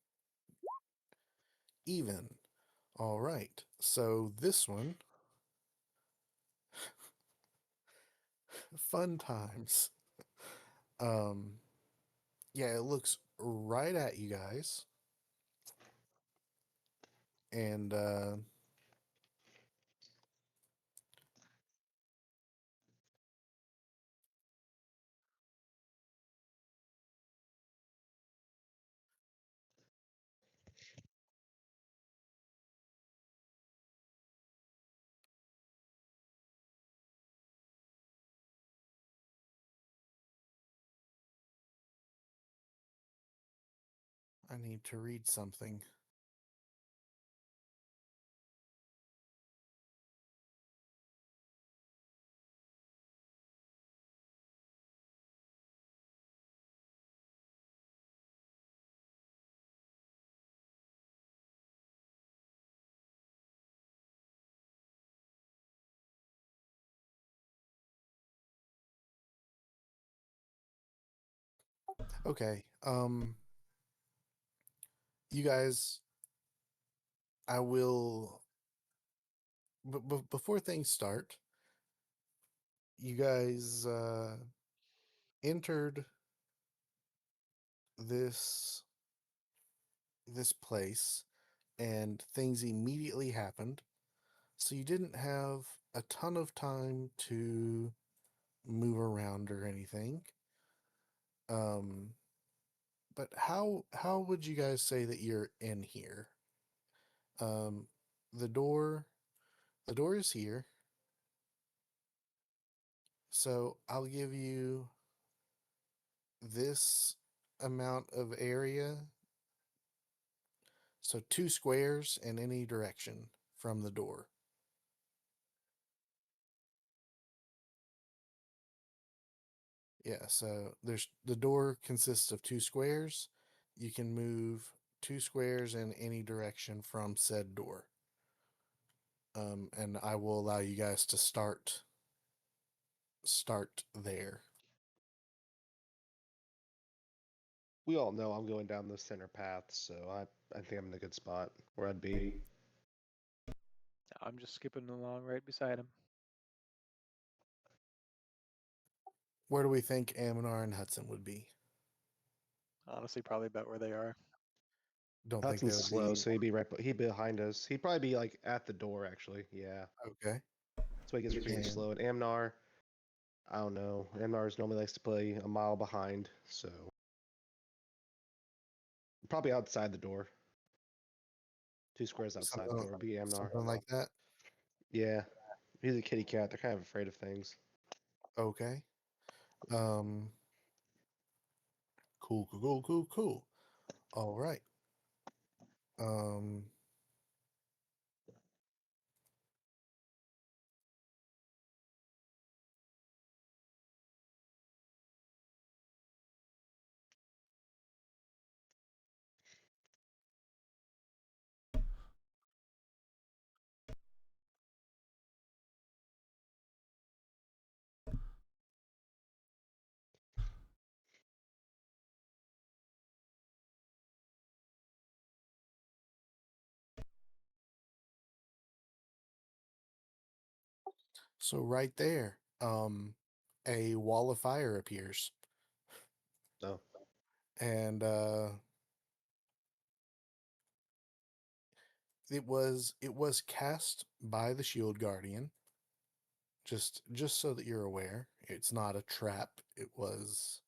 Even. All right. So this one, fun times. Um yeah, it looks right at you guys. And I need to read something. Okay. You guys, I will before things start, you guys entered this this place and things immediately happened. So you didn't have a ton of time to move around or anything. Um but how would you guys say that you're in here? Um the door the door is here. So I'll give you this amount of area. So 2 squares in any direction from the door. Yeah, so there's the door consists of 2 squares. You can move 2 squares in any direction from said door. And I will allow you guys to start there. We all know I'm going down the center path, so I think I'm in a good spot where I'd be. I'm just skipping along right beside him. Where do we think Aminar and Hudson would be? Honestly, probably about where they are. Don't think they Hudson's would slow, be so he'd be behind us. He'd probably be like at the door, actually. Yeah, okay. that's why he gets very And slow. And Amnar, I don't know. Amnar normally likes to play a mile behind, so Probably outside the door. 2 squares outside the Something, door. Be Amnar. something like that. Yeah. He's a kitty cat. They're kind of afraid of things. Okay. Um. Cool. Cool. Cool. Cool. Cool. All right. Um. So right there, a wall of fire appears, No. and it was cast by the shield guardian. Just so that you're aware, it's not a trap. It was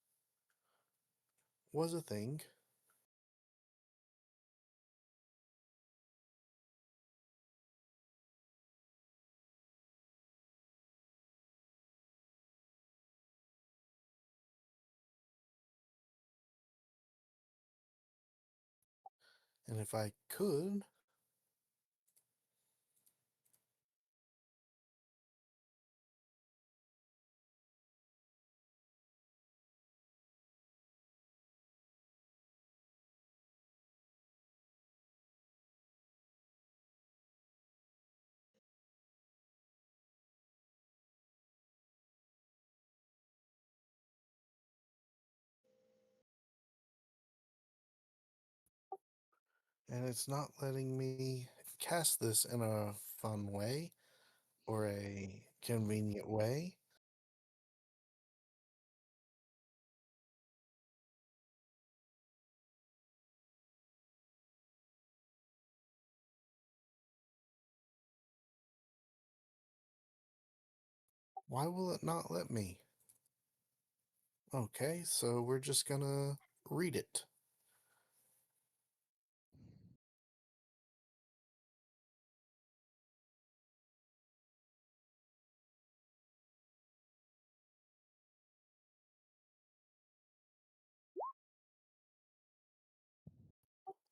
a thing. And if I could, and it's not letting me cast this in a fun way or a convenient way. Why will it not let me? Okay, so we're just gonna read it.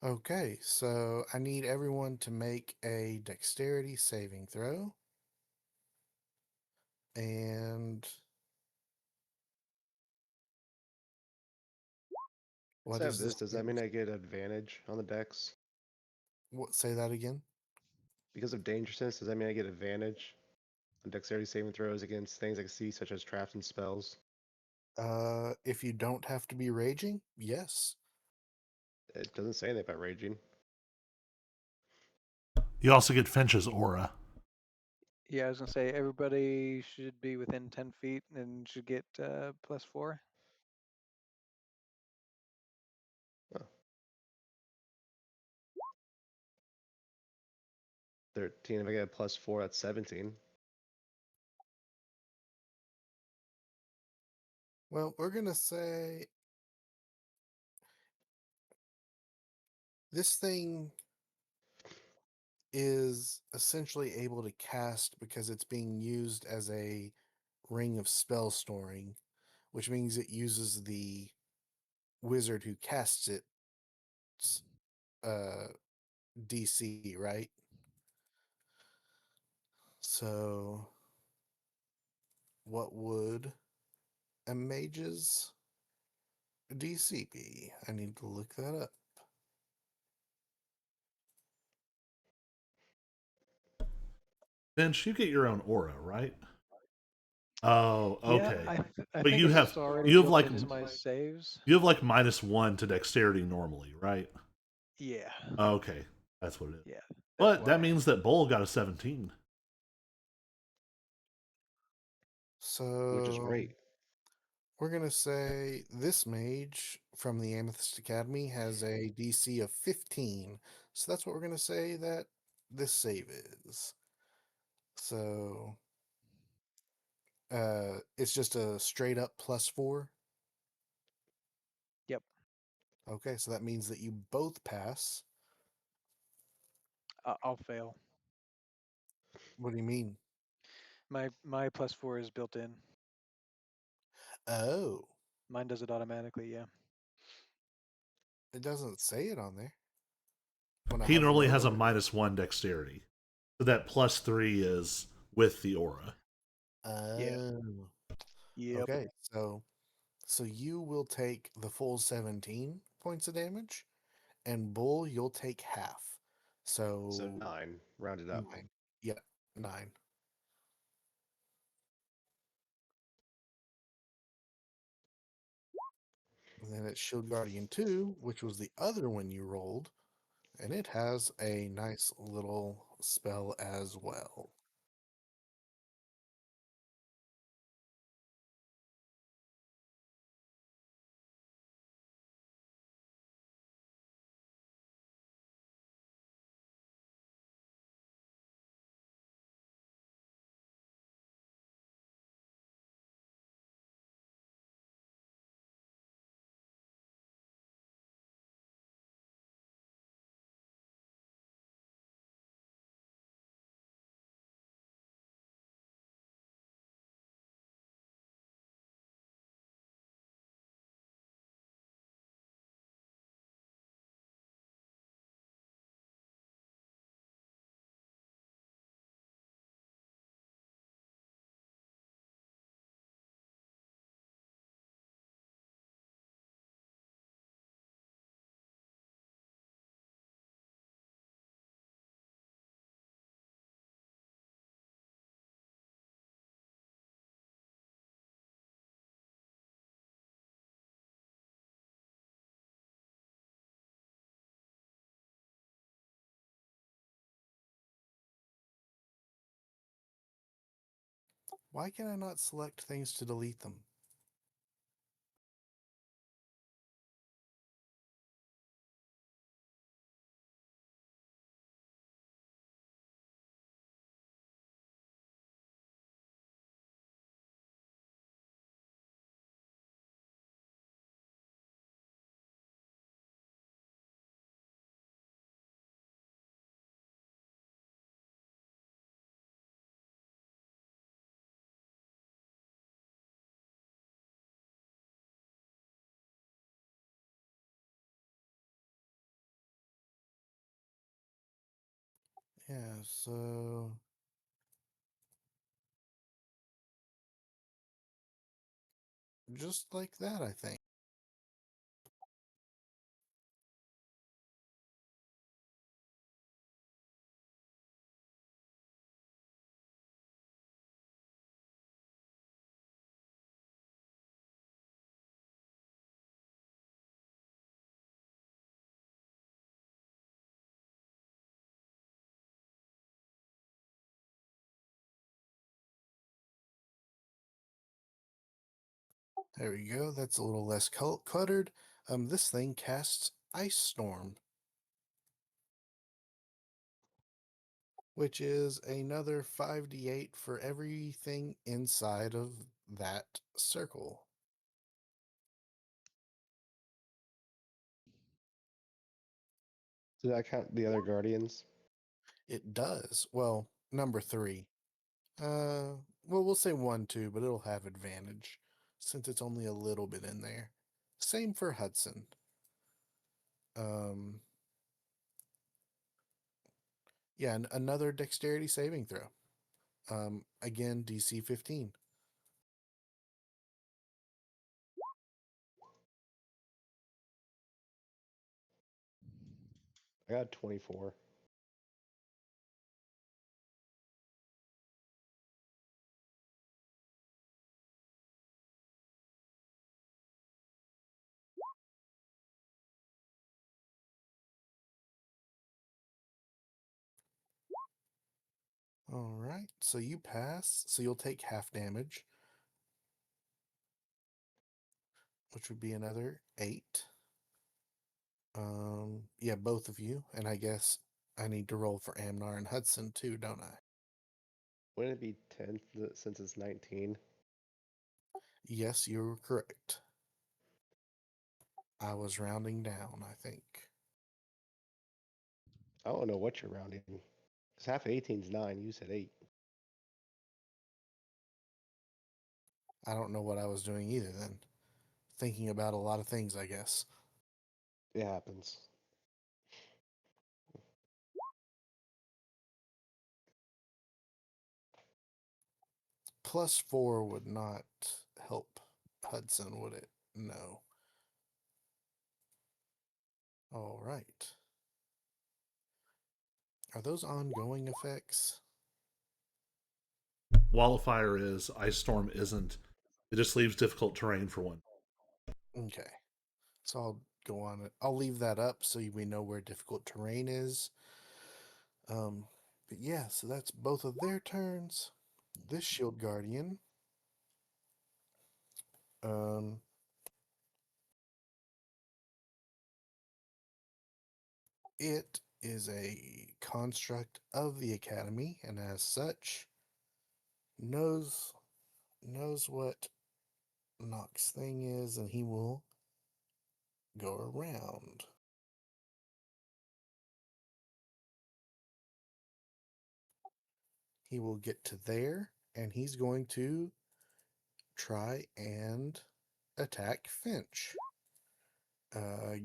Okay, so I need everyone to make a dexterity saving throw. And Let's what have is this. this? Does that mean I get advantage on the dex? What, say that again? Because of dangerousness, does that mean I get advantage on dexterity saving throws against things I can see, such as traps and spells? If you don't have to be raging, yes. It doesn't say anything about raging. You also get Finch's aura. Yeah, I was gonna say everybody should be within 10 feet and should get +4. Oh. 13. If I get a +4, that's 17. Well, we're gonna say this thing is essentially able to cast because it's being used as a ring of spell storing, which means it uses the wizard who casts its uh, DC, right? So, what would a mage's DC be? I need to look that up. Finch, you get your own aura, right? Oh, Yeah, okay. I But think you it's have just already you have built like into my saves. you have like -1 to dexterity normally, right? Yeah, Okay, that's what it is. yeah, that's But that why. means that Bull got a 17. Which is So, great. we're going to say this mage from the Amethyst Academy has a DC of 15. So, that's what we're going to say that this save is. So, it's just a straight up +4. Yep. Okay, so that means that you both pass. I'll fail. What do you mean? My +4 is built in. Oh, Mine does it automatically. Yeah. it doesn't say it on there. When I He hover normally has a over it. -1 dexterity, so that +3 is with the aura. Yeah. Oh, Yep. okay. So you will take the full 17 points of damage, and Bull, you'll take half. So So 9, rounded up. 9. Yeah, 9. And then it's Shield Guardian 2, which was the other one you rolled, and it has a nice little spell as well. Why can I not select things to delete them? Yeah, so just like that, I think. There we go. That's a little less cluttered. This thing casts Ice Storm, which is another 5d8 for everything inside of that circle. Does that count the other guardians? It does. Well, number 3. Well, we'll say 1, 2, but it'll have advantage since it's only a little bit in there. Same for Hudson. Um, yeah, another dexterity saving throw. Again, DC 15. I got 24. All right, so you pass, so you'll take half damage, which would be another 8. Yeah, both of you, and I guess I need to roll for Amnar and Hudson too, don't I? Wouldn't it be 10 since it's 19? Yes, you're correct. I was rounding down, I think. I don't know what you're rounding. Because half of 18 is 9. You said 8. I don't know what I was doing either then. Thinking about a lot of things, I guess. It happens. +4 would not help Hudson, would it? No. All right. Are those ongoing effects? Wildfire is, Ice Storm isn't. It just leaves difficult terrain for one. Okay. So I'll go on it. I'll leave that up so we know where difficult terrain is. But yeah, so that's both of their turns. This Shield Guardian. Um, it is a construct of the Academy, and as such, knows what Nock's thing is, and he will go around. He will get to there, and he's going to try and attack Finch.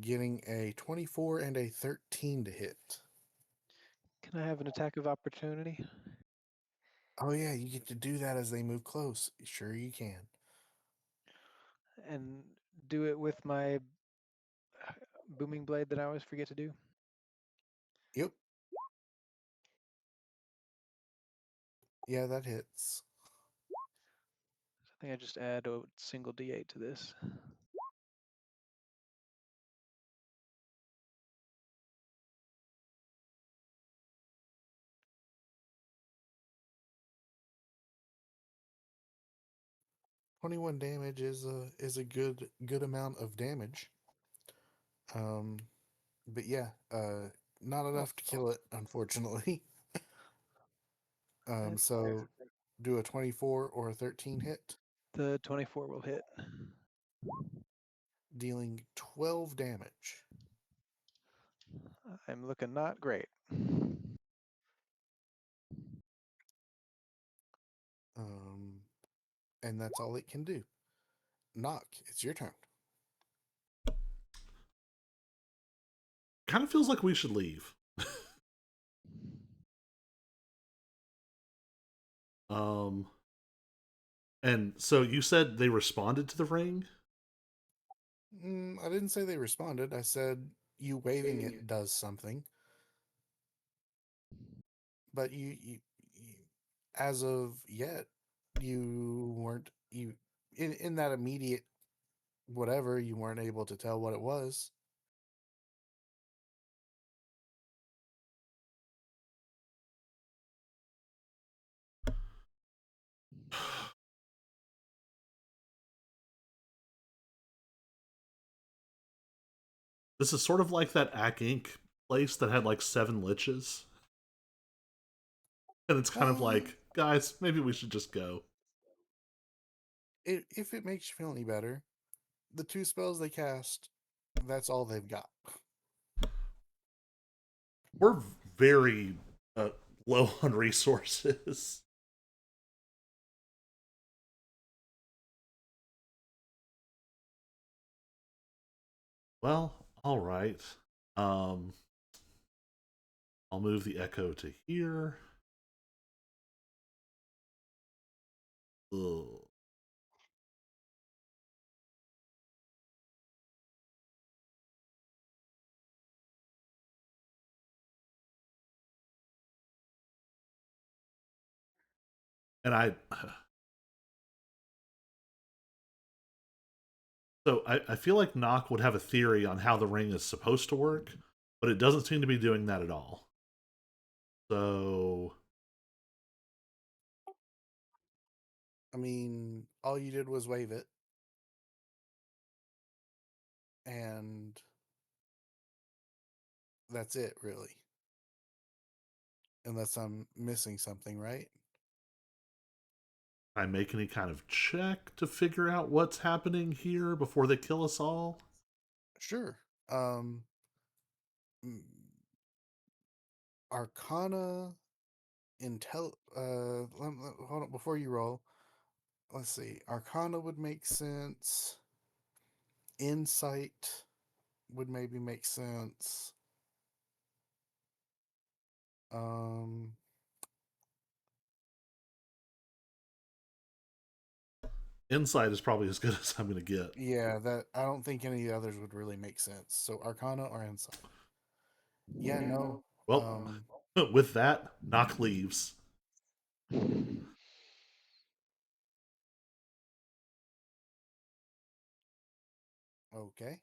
Getting a 24 and a 13 to hit. Can I have an attack of opportunity? Oh, yeah, you get to do that as they move close. Sure, you can. And do it with my booming blade that I always forget to do? Yep. Yeah, that hits. I think I just add a single d8 to this. .21 damage is a good amount of damage. But yeah, not enough to kill it, unfortunately. That's fair. So do a 24 or a 13 hit, The 24 will hit. dealing 12 damage. I'm looking not great. And that's all it can do. Nock, it's your turn. Kind of feels like we should leave. um, and so you said they responded to the ring? I didn't say they responded. I said you waving it does something. But you as of yet, you weren't you in that immediate whatever, you weren't able to tell what it was. This is sort of like that Ack Inc. place that had like 7 liches. And it's kind of Uh, like, guys, maybe we should just go. if it makes you feel any better, the 2 spells they cast, that's all they've got. We're very low on resources. Well, all right. Um, I'll move the echo to here. Ugh. And I feel like Nock would have a theory on how the ring is supposed to work, but it doesn't seem to be doing that at all. So I mean, all you did was wave it. And that's it, really. Unless I'm missing something, right? I make any kind of check to figure out what's happening here before they kill us all? Sure. Mm, Arcana, hold on before you roll. Let's see. Arcana would make sense. Insight would maybe make sense. Um, Insight is probably as good as I'm going to get. yeah, that I don't think any of the others would really make sense. So Arcana or Insight. Yeah, no. Well, Um, with that, Knock leaves. okay.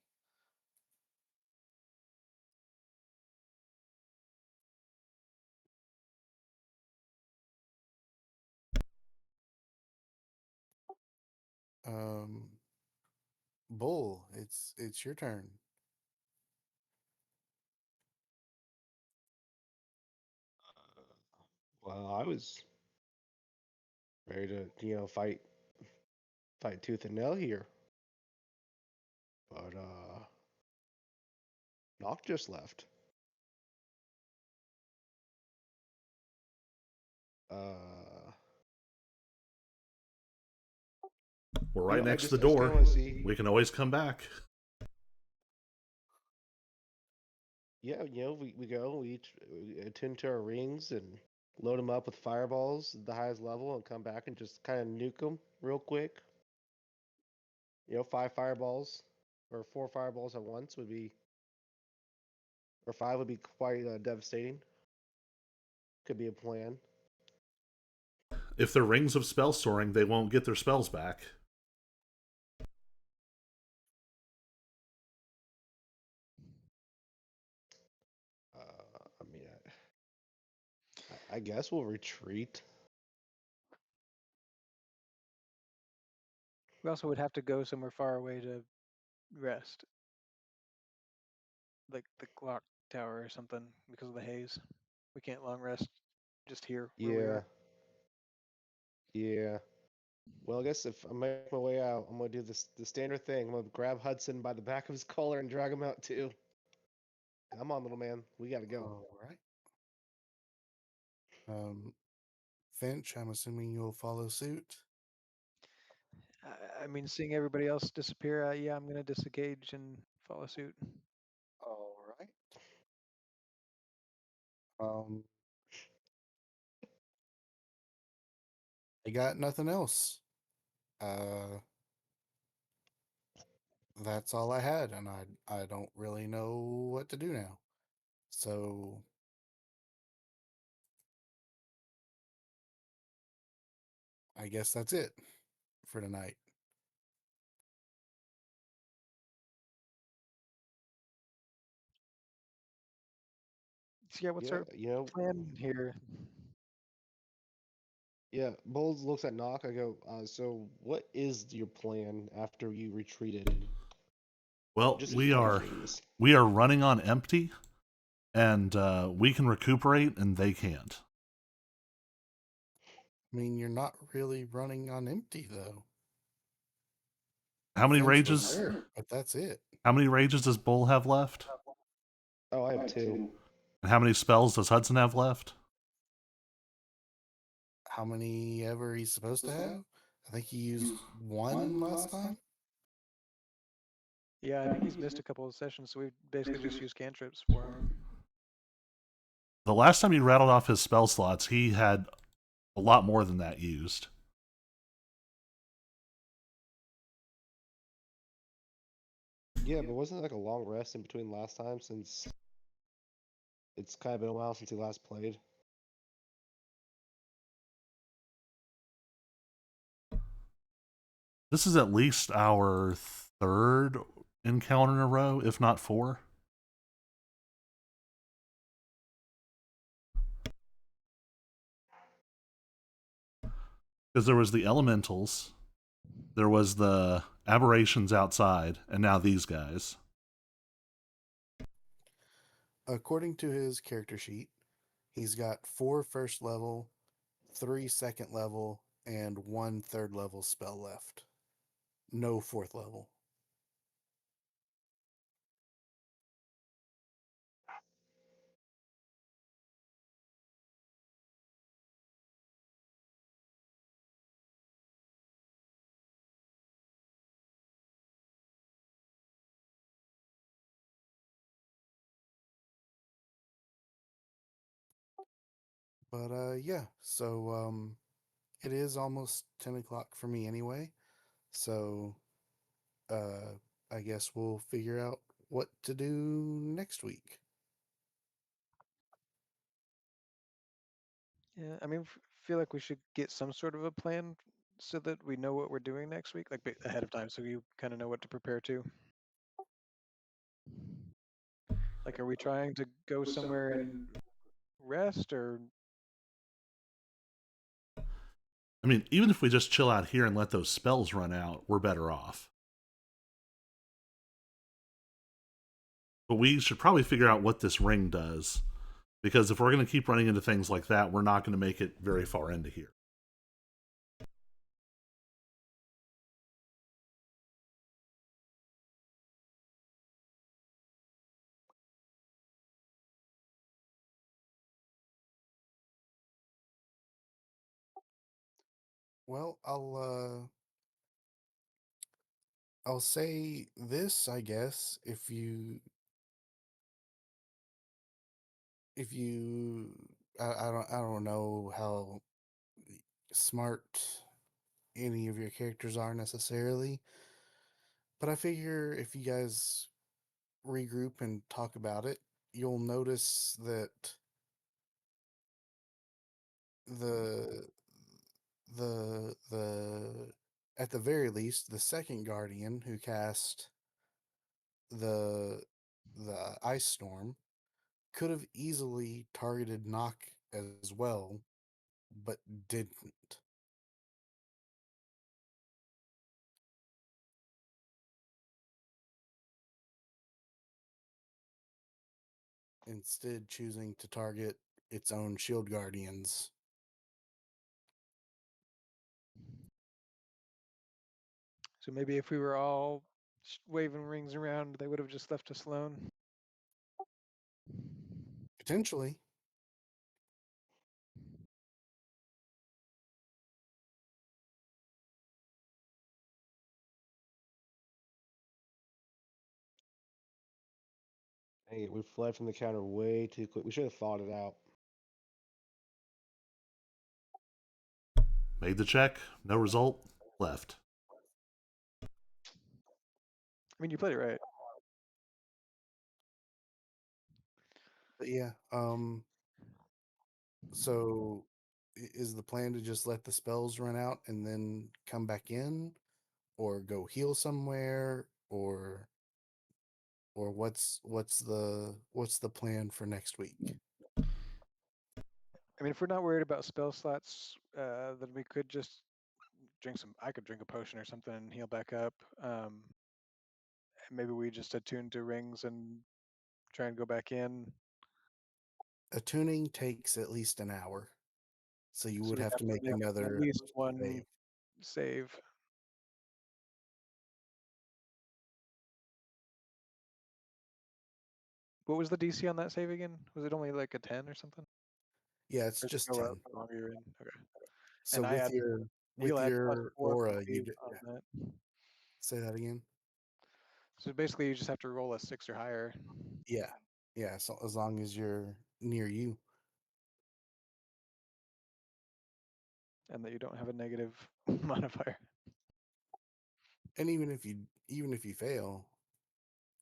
Um, Bull, it's your turn. Well, I was ready to, fight tooth and nail here. But Nock just left. Uh We're right next to the I just kinda door. wanna see. We can always come back. Yeah, we go, we attend to our rings and load them up with fireballs at the highest level and come back and just kind of nuke them real quick. 5 fireballs or 4 fireballs at once would be, or 5 would be quite devastating. Could be a plan. If they're rings of spell storing, they won't get their spells back. I mean, I guess we'll retreat. We also would have to go somewhere far away to rest, like the clock tower or something, because of the haze. We can't long rest just here where we Yeah, are. yeah. Well, I guess if I make my way out, I'm gonna do the standard thing. I'm gonna grab Hudson by the back of his collar and drag him out too. Come on, little man. We gotta go. All right. Finch, I'm assuming you'll follow suit. I mean, seeing everybody else disappear, yeah, I'm gonna disengage and follow suit. All right. Um, I got nothing else. That's all I had, and I don't really know what to do now. So I guess that's it for tonight. So yeah, what's Yeah, our plan here? yeah. Bowles looks at Knock. I go, so what is your plan after you retreated? Well, Just we are briefings. we are running on empty, and we can recuperate, and they can't. I mean, you're not really running on empty though. How many Finch was rages? there, but that's it. How many rages does Bull have left? Oh, I have 2. And how many spells does Hudson have left? How many ever he's supposed to have? I think he used one last time. Yeah, I think he's missed a couple of sessions, so we basically just use cantrips for him. The last time he rattled off his spell slots, he had a lot more than that used. Yeah, but wasn't it like a long rest in between last time since it's kind of been a while since he last played? This is at least our third encounter in a row, if not 4. Because there was the elementals, there was the aberrations outside, and now these guys. According to his character sheet, he's got 4 first level, 3 second level, and 1 third level spell left. No fourth level. But yeah, so it is almost 10 o'clock for me anyway. So uh, I guess we'll figure out what to do next week. Yeah, I mean, feel like we should get some sort of a plan so that we know what we're doing next week, like ahead of time, so you kind of know what to prepare to. Like, are we trying to go somewhere and rest, or I mean, even if we just chill out here and let those spells run out, we're better off. But we should probably figure out what this ring does, because if we're going to keep running into things like that, we're not going to make it very far into here. Well, I'll say this, I guess, if you I don't know how smart any of your characters are necessarily, but I figure if you guys regroup and talk about it, you'll notice that the the at the very least the second guardian who cast the the ice storm could have easily targeted knock as well, but didn't, instead choosing to target its own shield guardians. so maybe if we were all waving rings around, they would have just left us alone. Potentially. Dang it, we fled from the counter way too quick. We should have thought it out. Made the check, no result, left. I mean, you played it right. But yeah, so is the plan to just let the spells run out and then come back in, or go heal somewhere, or what's the plan for next week? I mean, if we're not worried about spell slots, then we could just drink some. I could drink a potion or something and heal back up. Maybe we just attune to rings and try and go back in. Attuning takes at least an hour, so you So would we'd have have to to make make at another least one save. save. What was the DC on that save again? Was it only like a 10 or something? Yeah, it's Or does it just go up 10. the longer you're in? Okay. So And I had with he'll add your +4 for aura, save on that. say that again. So basically, you just have to roll a 6 or higher, Yeah, yeah. So as long as you're near you, and that you don't have a negative modifier. and even if you fail,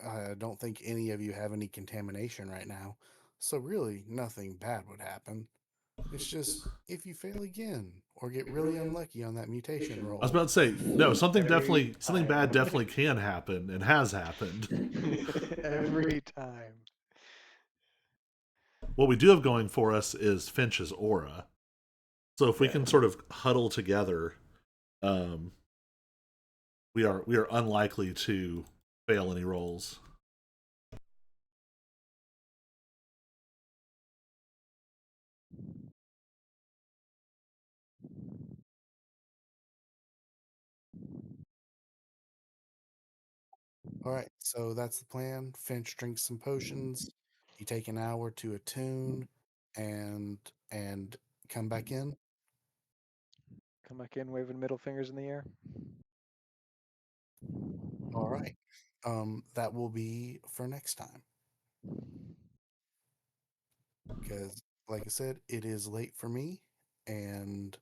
I don't think any of you have any contamination right now. So really, nothing bad would happen. It's just if you fail again or get really unlucky on that mutation I was roll. about to say, no, something Every bad time. definitely can happen and has happened. Every time. What we do have going for us is Finch's aura. So if we Yeah. can sort of huddle together, um, we are unlikely to fail any rolls. All right, so that's the plan. Finch drinks some potions. You take an hour to attune, and and come back in. Come back in waving middle fingers in the air. All right. That will be for next time, because like I said, it is late for me, and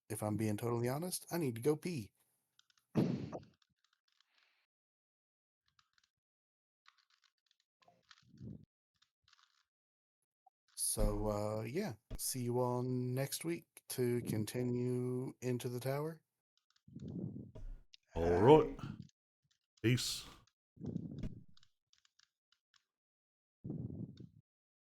if I'm being totally honest, I need to go pee. So, yeah, see you all next week to continue into the tower. All right. Aye. Peace.